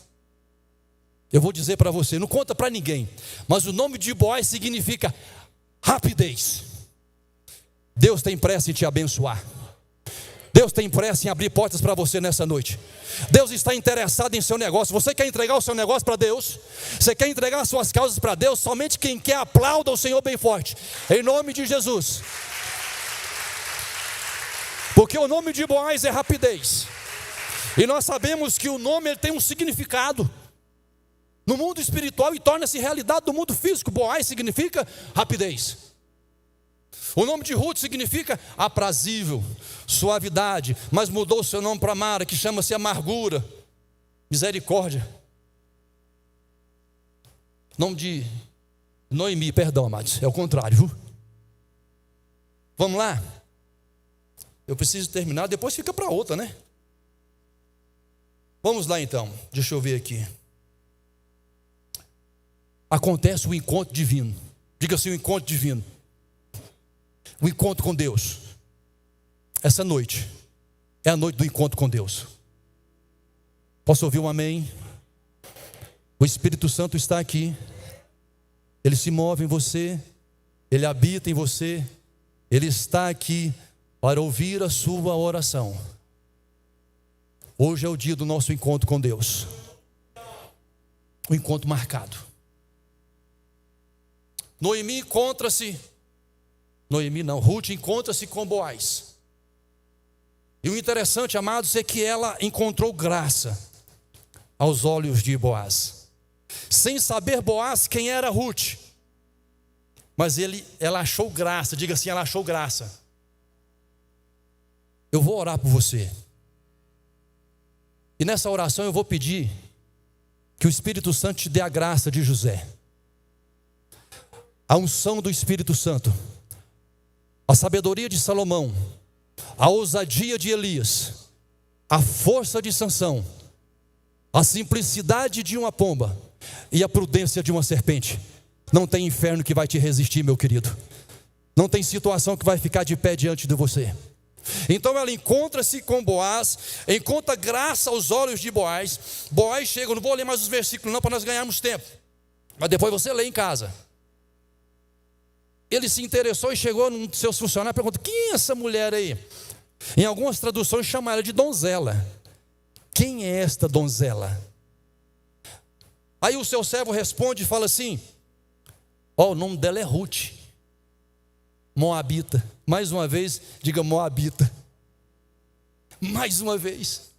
Eu vou dizer para você, não conta para ninguém. Mas o nome de Boaz significa rapidez. Deus tem pressa em te abençoar. Deus tem pressa em abrir portas para você nessa noite. Deus está interessado em seu negócio. Você quer entregar o seu negócio para Deus? Você quer entregar as suas causas para Deus? Somente quem quer aplauda o Senhor bem forte, em nome de Jesus. Porque o nome de Boaz é rapidez. E nós sabemos que o nome ele tem um significado no mundo espiritual e torna-se realidade no mundo físico. Boaz significa rapidez. O nome de Ruth significa aprazível, suavidade, mas mudou o seu nome para Mara, que chama-se amargura, misericórdia. Nome de Noemi, perdão, amados, é o contrário, viu? Vamos lá? Eu preciso terminar, depois fica para outra, né? Vamos lá então, deixa eu ver aqui. Acontece o encontro divino. Diga assim, o encontro divino. O encontro com Deus. Essa noite é a noite do encontro com Deus. Posso ouvir um amém? O Espírito Santo está aqui. Ele se move em você. Ele habita em você. Ele está aqui para ouvir a sua oração. Hoje é o dia do nosso encontro com Deus. O encontro marcado. Ruth encontra-se com Boaz. E o interessante, amados, é que ela encontrou graça aos olhos de Boaz. Sem saber Boaz quem era Ruth. Mas ela achou graça, diga assim, ela achou graça. Eu vou orar por você. E nessa oração eu vou pedir que o Espírito Santo te dê a graça de José. A unção do Espírito Santo. A sabedoria de Salomão, a ousadia de Elias, a força de Sansão, a simplicidade de uma pomba e a prudência de uma serpente. Não tem inferno que vai te resistir, meu querido. Não tem situação que vai ficar de pé diante de você. Então ela encontra-se com Boaz, encontra graça aos olhos de Boaz. Boaz chega, eu não vou ler mais os versículos não, para nós ganharmos tempo, mas depois você lê em casa. Ele se interessou e chegou num dos seus funcionários e perguntou: quem é essa mulher aí? Em algumas traduções chama ela de donzela. Quem é esta donzela? Aí o seu servo responde e fala assim: o nome dela é Ruth, Moabita. Mais uma vez, diga Moabita. Mais uma vez.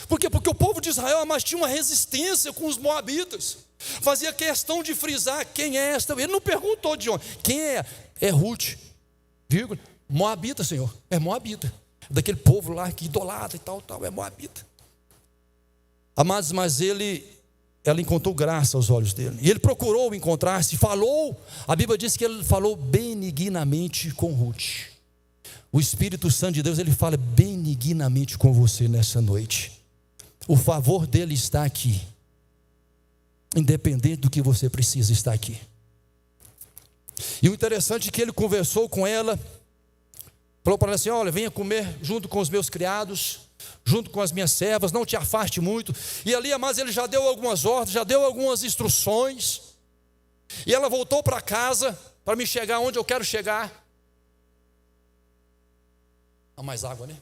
Por quê? Porque o povo de Israel, mas tinha uma resistência com os moabitas. Fazia questão de frisar quem é esta. Ele não perguntou de onde. Quem é? É Ruth, vírgula, Moabita, Senhor. É Moabita. Daquele povo lá que idolatra e tal, é Moabita. Amados, mas ele ela encontrou graça aos olhos dele. E ele procurou encontrar-se, falou. A Bíblia diz que ele falou benignamente com Ruth. O Espírito Santo de Deus, ele fala benignamente com você nessa noite. O favor dele está aqui. Independente do que você precisa, está aqui. E o interessante é que ele conversou com ela. Falou para ela assim: olha, venha comer junto com os meus criados, junto com as minhas servas, não te afaste muito. E ali, amados, ele já deu algumas ordens, já deu algumas instruções. E ela voltou para casa, para me chegar onde eu quero chegar. Há mais água, né?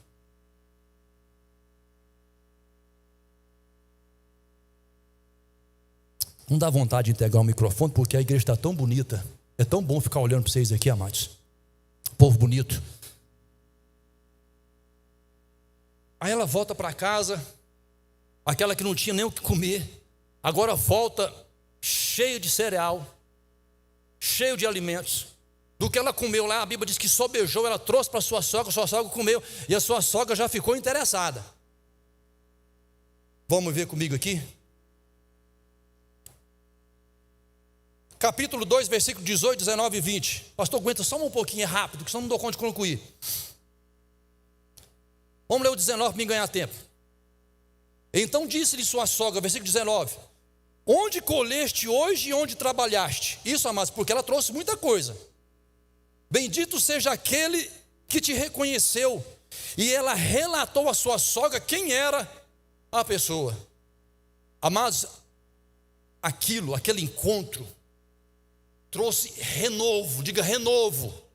Não dá vontade de entregar o microfone, porque a igreja está tão bonita. É tão bom ficar olhando para vocês aqui, amados. Povo bonito. Aí ela volta para casa, aquela que não tinha nem o que comer, agora volta cheia de cereal, cheio de alimentos. Do que ela comeu lá, a Bíblia diz que só beijou, ela trouxe para sua sogra comeu, e a sua sogra já ficou interessada. Vamos ver comigo aqui? Capítulo 2, versículo 18, 19 e 20. Pastor, aguenta só um pouquinho, é rápido, que senão não dou conta de concluir. Vamos ler o 19 para me ganhar tempo. Então disse-lhe sua sogra, versículo 19: onde colheste hoje e onde trabalhaste? Isso, amados, porque ela trouxe muita coisa. Bendito seja aquele que te reconheceu. E ela relatou à sua sogra quem era a pessoa. Amados, aquele encontro trouxe renovo, diga renovo.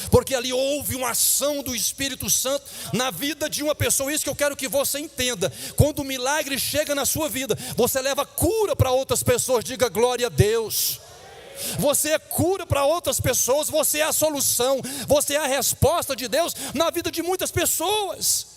Porque ali houve uma ação do Espírito Santo na vida de uma pessoa. Isso que eu quero que você entenda. Quando o milagre chega na sua vida, você leva cura para outras pessoas. Diga glória a Deus. Você é cura para outras pessoas. Você é a solução. Você é a resposta de Deus na vida de muitas pessoas.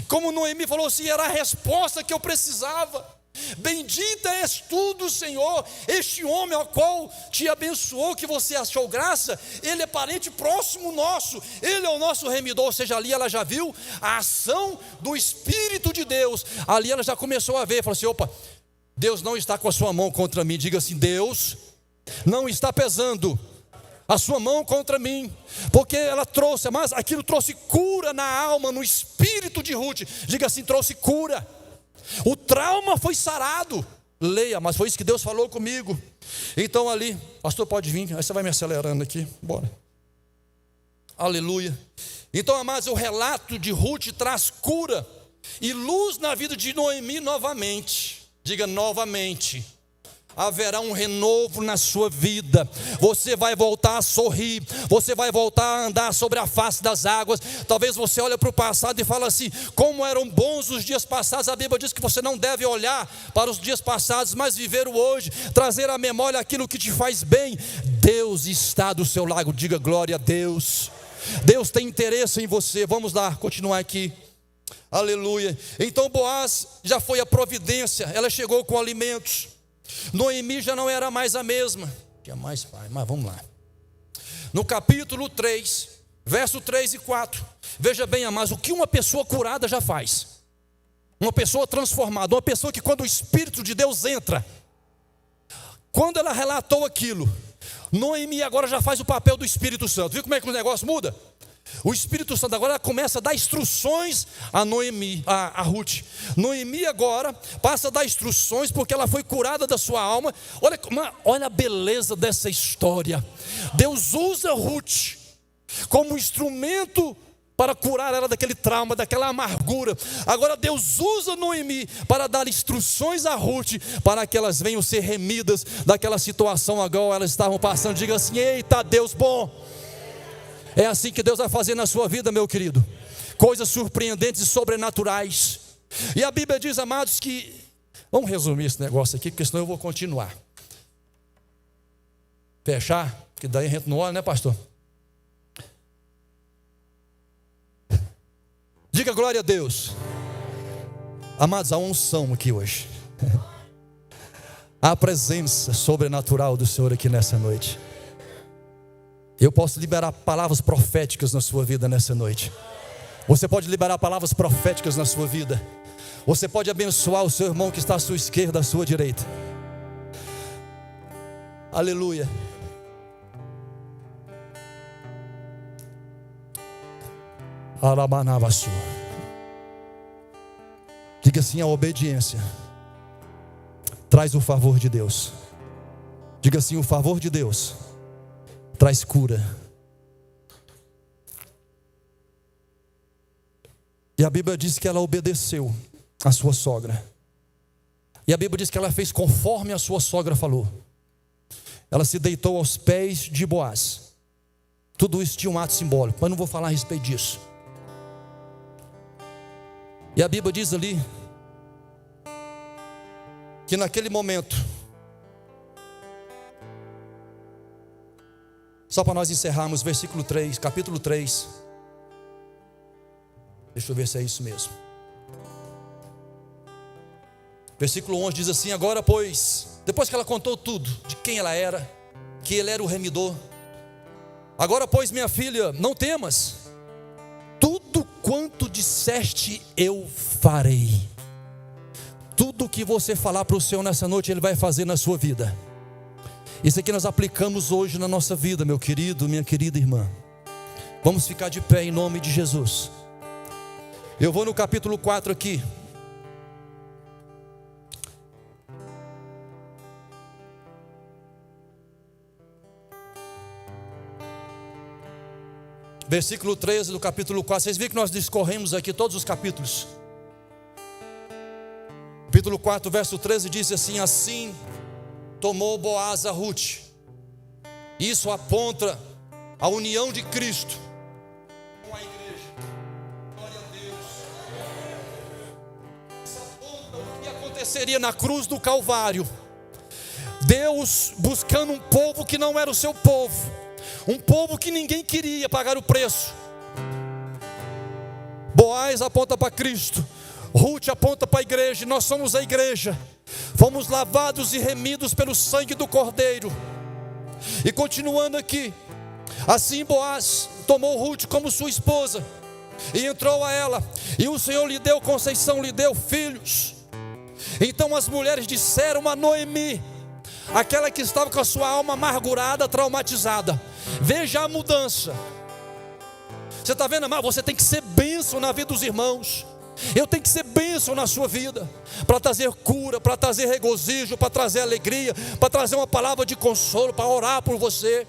Como Noemi falou assim, era a resposta que eu precisava. Bendita és tu do Senhor. Este homem ao qual te abençoou, que você achou graça, ele é parente próximo nosso, ele é o nosso remidor. Ou seja, ali ela já viu a ação do Espírito de Deus. Ali ela já começou a ver, falou assim: opa, Deus não está com a sua mão contra mim. Diga assim: Deus não está pesando a sua mão contra mim. Porque ela trouxe, mas aquilo trouxe cura na alma, no espírito de Ruth. Diga assim: trouxe cura. O trauma foi sarado. Leia, mas foi isso que Deus falou comigo. Então ali, pastor, pode vir. Aí você vai me acelerando aqui, bora. Aleluia. Então, amados, o relato de Ruth traz cura e luz na vida de Noemi novamente. Diga novamente. Haverá um renovo na sua vida. Você vai voltar a sorrir. Você vai voltar a andar sobre a face das águas. Talvez você olhe para o passado e fale assim: como eram bons os dias passados. A Bíblia diz que você não deve olhar para os dias passados, mas viver o hoje, trazer à memória aquilo que te faz bem. Deus está do seu lado. Diga glória a Deus. Deus tem interesse em você. Vamos lá, continuar aqui. Aleluia. Então Boaz já foi a providência. Ela chegou com alimentos. Noemi já não era mais a mesma. Tinha mais pai, mas vamos lá. No capítulo 3, verso 3 e 4. Veja bem, amados, o que uma pessoa curada já faz. Uma pessoa transformada, uma pessoa que quando o Espírito de Deus entra. Quando ela relatou aquilo, Noemi agora já faz o papel do Espírito Santo. Viu como é que o negócio muda? O Espírito Santo agora começa a dar instruções a Noemi, a Ruth. Noemi agora passa a dar instruções porque ela foi curada da sua alma. Olha a beleza dessa história. Deus usa Ruth como instrumento para curar ela daquele trauma, daquela amargura. Agora Deus usa Noemi para dar instruções a Ruth, para que elas venham ser remidas daquela situação agora elas estavam passando. Diga assim: eita, Deus bom. É assim que Deus vai fazer na sua vida, meu querido. Coisas surpreendentes e sobrenaturais. E a Bíblia diz, amados, que... Vamos resumir esse negócio aqui, porque senão eu vou continuar. Fechar? Porque daí a gente não olha, né, pastor? Diga glória a Deus. Amados, há uma unção aqui hoje. Há a presença sobrenatural do Senhor aqui nessa noite. Eu posso liberar palavras proféticas na sua vida nessa noite. Você pode liberar palavras proféticas na sua vida. Você pode abençoar o seu irmão que está à sua esquerda, à sua direita. Aleluia. Aramanavasu. Diga assim: a obediência traz o favor de Deus. Diga assim: o favor de Deus traz cura. E a Bíblia diz que ela obedeceu a sua sogra. E a Bíblia diz que ela fez conforme a sua sogra falou. Ela se deitou aos pés de Boaz. Tudo isso tinha um ato simbólico, mas não vou falar a respeito disso. E a Bíblia diz ali que naquele momento, só para nós encerrarmos, versículo 3, capítulo 3. Deixa eu ver se é isso mesmo. Versículo 11 diz assim: agora pois, depois que ela contou tudo, de quem ela era, que ele era o remidor. Agora pois, minha filha, não temas, tudo quanto disseste eu farei. Tudo que você falar para o Senhor nessa noite, Ele vai fazer na sua vida. Isso aqui nós aplicamos hoje na nossa vida, meu querido, minha querida irmã. Vamos ficar de pé em nome de Jesus. Eu vou no capítulo 4 aqui. Versículo 13 do capítulo 4. Vocês viram que nós discorremos aqui todos os capítulos. Capítulo 4, verso 13 diz assim: assim tomou Boaz a Ruth. Isso aponta a união de Cristo com a igreja. Glória a Deus. Isso aponta o que aconteceria na cruz do Calvário. Deus buscando um povo que não era o seu povo, um povo que ninguém queria pagar o preço. Boaz aponta para Cristo, Ruth aponta para a igreja. Nós somos a igreja, fomos lavados e remidos pelo sangue do Cordeiro. E continuando aqui, assim Boaz tomou Ruth como sua esposa e entrou a ela, e o Senhor lhe deu conceição, lhe deu filhos. Então as mulheres disseram a Noemi, aquela que estava com a sua alma amargurada, traumatizada: veja a mudança. Você está vendo, amado? Você tem que ser bênção na vida dos irmãos. Eu tenho que ser bênção na sua vida, para trazer cura, para trazer regozijo, para trazer alegria, para trazer uma palavra de consolo, para orar por você.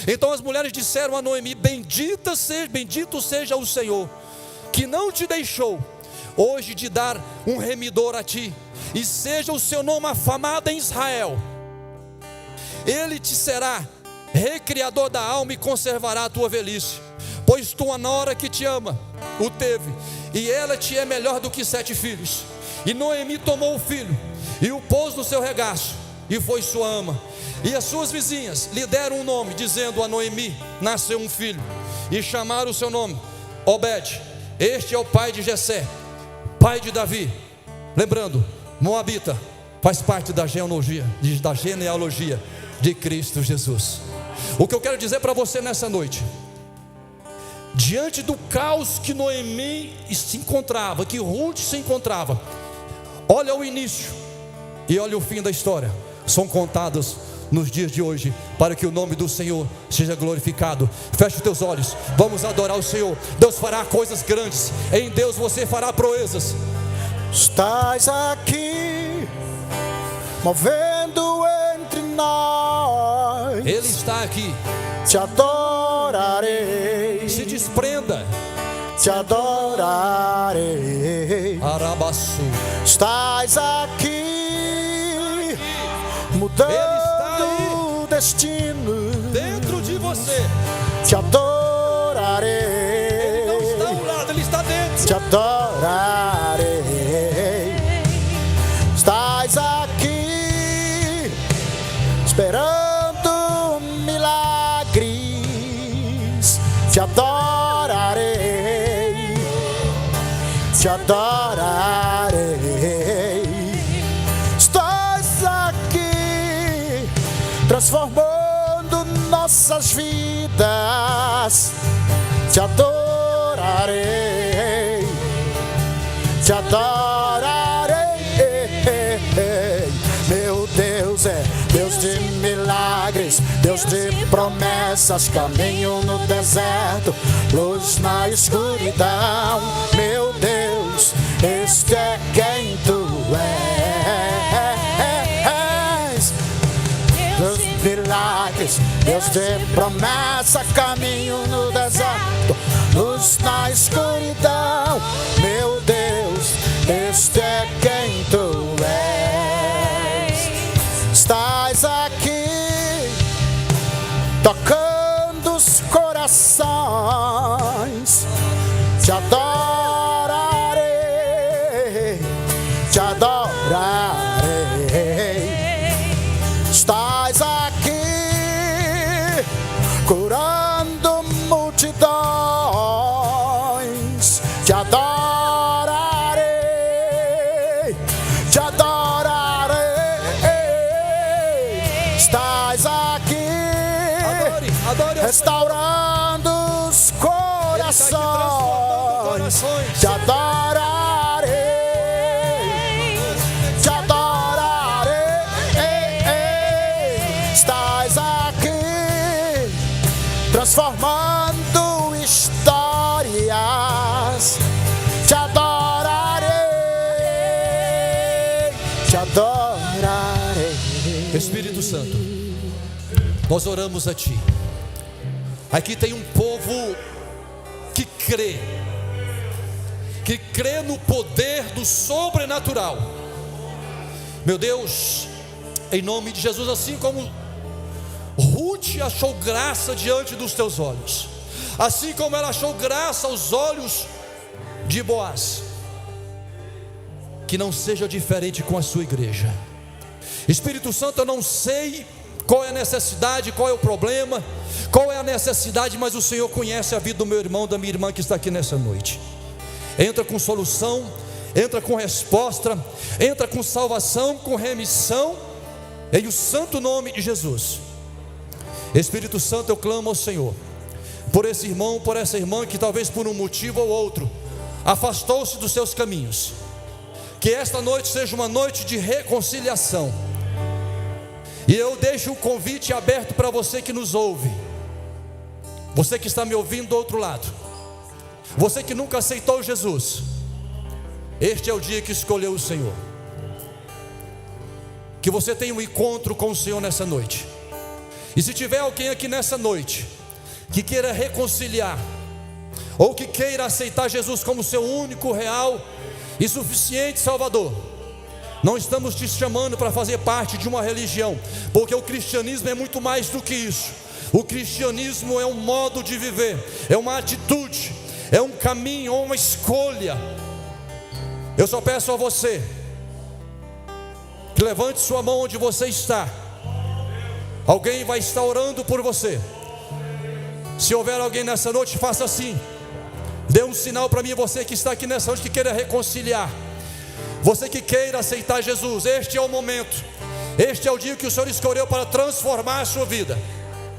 Então as mulheres disseram a Noemi: bendito seja o Senhor, que não te deixou hoje de dar um remidor a ti, e seja o seu nome afamado em Israel. Ele te será recriador da alma e conservará a tua velhice, pois tua nora que te ama o teve, e ela te é melhor do que 7 filhos. E Noemi tomou o filho e o pôs no seu regaço, e foi sua ama. E as suas vizinhas lhe deram um nome, dizendo: a Noemi nasceu um filho. E chamaram o seu nome Obed. Este é o pai de Jessé, pai de Davi. Lembrando, Moabita faz parte da genealogia de Cristo Jesus. O que eu quero dizer para você nessa noite, diante do caos que Noemi se encontrava, que Ruth se encontrava, olha o início e olha o fim da história. São contados nos dias de hoje, para que o nome do Senhor seja glorificado. Feche os teus olhos, vamos adorar o Senhor. Deus fará coisas grandes, em Deus você fará proezas. Estás aqui, movendo entre nós. Ele está aqui. Te adorarei. Se desprenda. Te adorarei. Arabaçu. Estás aqui, mudando o destino dentro de você. Te adorarei. Ele não está ao lado, Ele está dentro. Te adorarei. Estás aqui, esperando milagres. Te adorarei. Te adorarei. Estás aqui, transformando nossas vidas. Te adorarei. adorarei, te adorarei. Meu Deus é Deus de milagres, Deus de promessas, caminho no deserto, luz na escuridão. Meu Deus, este é quem tu és. Deus de milagres, Deus de promessa, caminho no deserto, luz na escuridão. Meu Deus, este é quem tu és. Estás aqui tocando os corações, te adorarei, te adorarei. Estás aqui curando multidões, te adorarei, te adorarei. Estás aqui restaurando os corações, te adorarei, te adorarei. Estás aqui transformando histórias, te adorarei, te adorarei. Espírito Santo, nós oramos a Ti. Aqui tem um povo que crê no poder do sobrenatural. Meu Deus, em nome de Jesus, assim como Ruth achou graça diante dos Teus olhos, assim como ela achou graça aos olhos de Boaz, que não seja diferente com a sua igreja. Espírito Santo, eu não sei qual é a necessidade, qual é o problema, qual é a necessidade, mas o Senhor conhece a vida do meu irmão, da minha irmã que está aqui nessa noite. Entra com solução, entra com resposta, entra com salvação, com remissão, em o santo nome de Jesus. Espírito Santo, eu clamo ao Senhor por esse irmão, por essa irmã que talvez por um motivo ou outro afastou-se dos seus caminhos. Que esta noite seja uma noite de reconciliação. E eu deixo o convite aberto para você que nos ouve, você que está me ouvindo do outro lado, você que nunca aceitou Jesus. Este é o dia que escolheu o Senhor. Que você tenha um encontro com o Senhor nessa noite. E se tiver alguém aqui nessa noite que queira reconciliar, ou que queira aceitar Jesus como seu único, real e suficiente Salvador, não estamos te chamando para fazer parte de uma religião, porque o cristianismo é muito mais do que isso. O cristianismo é um modo de viver, é uma atitude, é um caminho, uma escolha. Eu só peço a você que levante sua mão onde você está. Alguém vai estar orando por você. Se houver alguém nessa noite, faça assim. Dê um sinal para mim, você que está aqui nessa noite, que queira reconciliar, você que queira aceitar Jesus. Este é o momento, este é o dia que o Senhor escolheu para transformar a sua vida.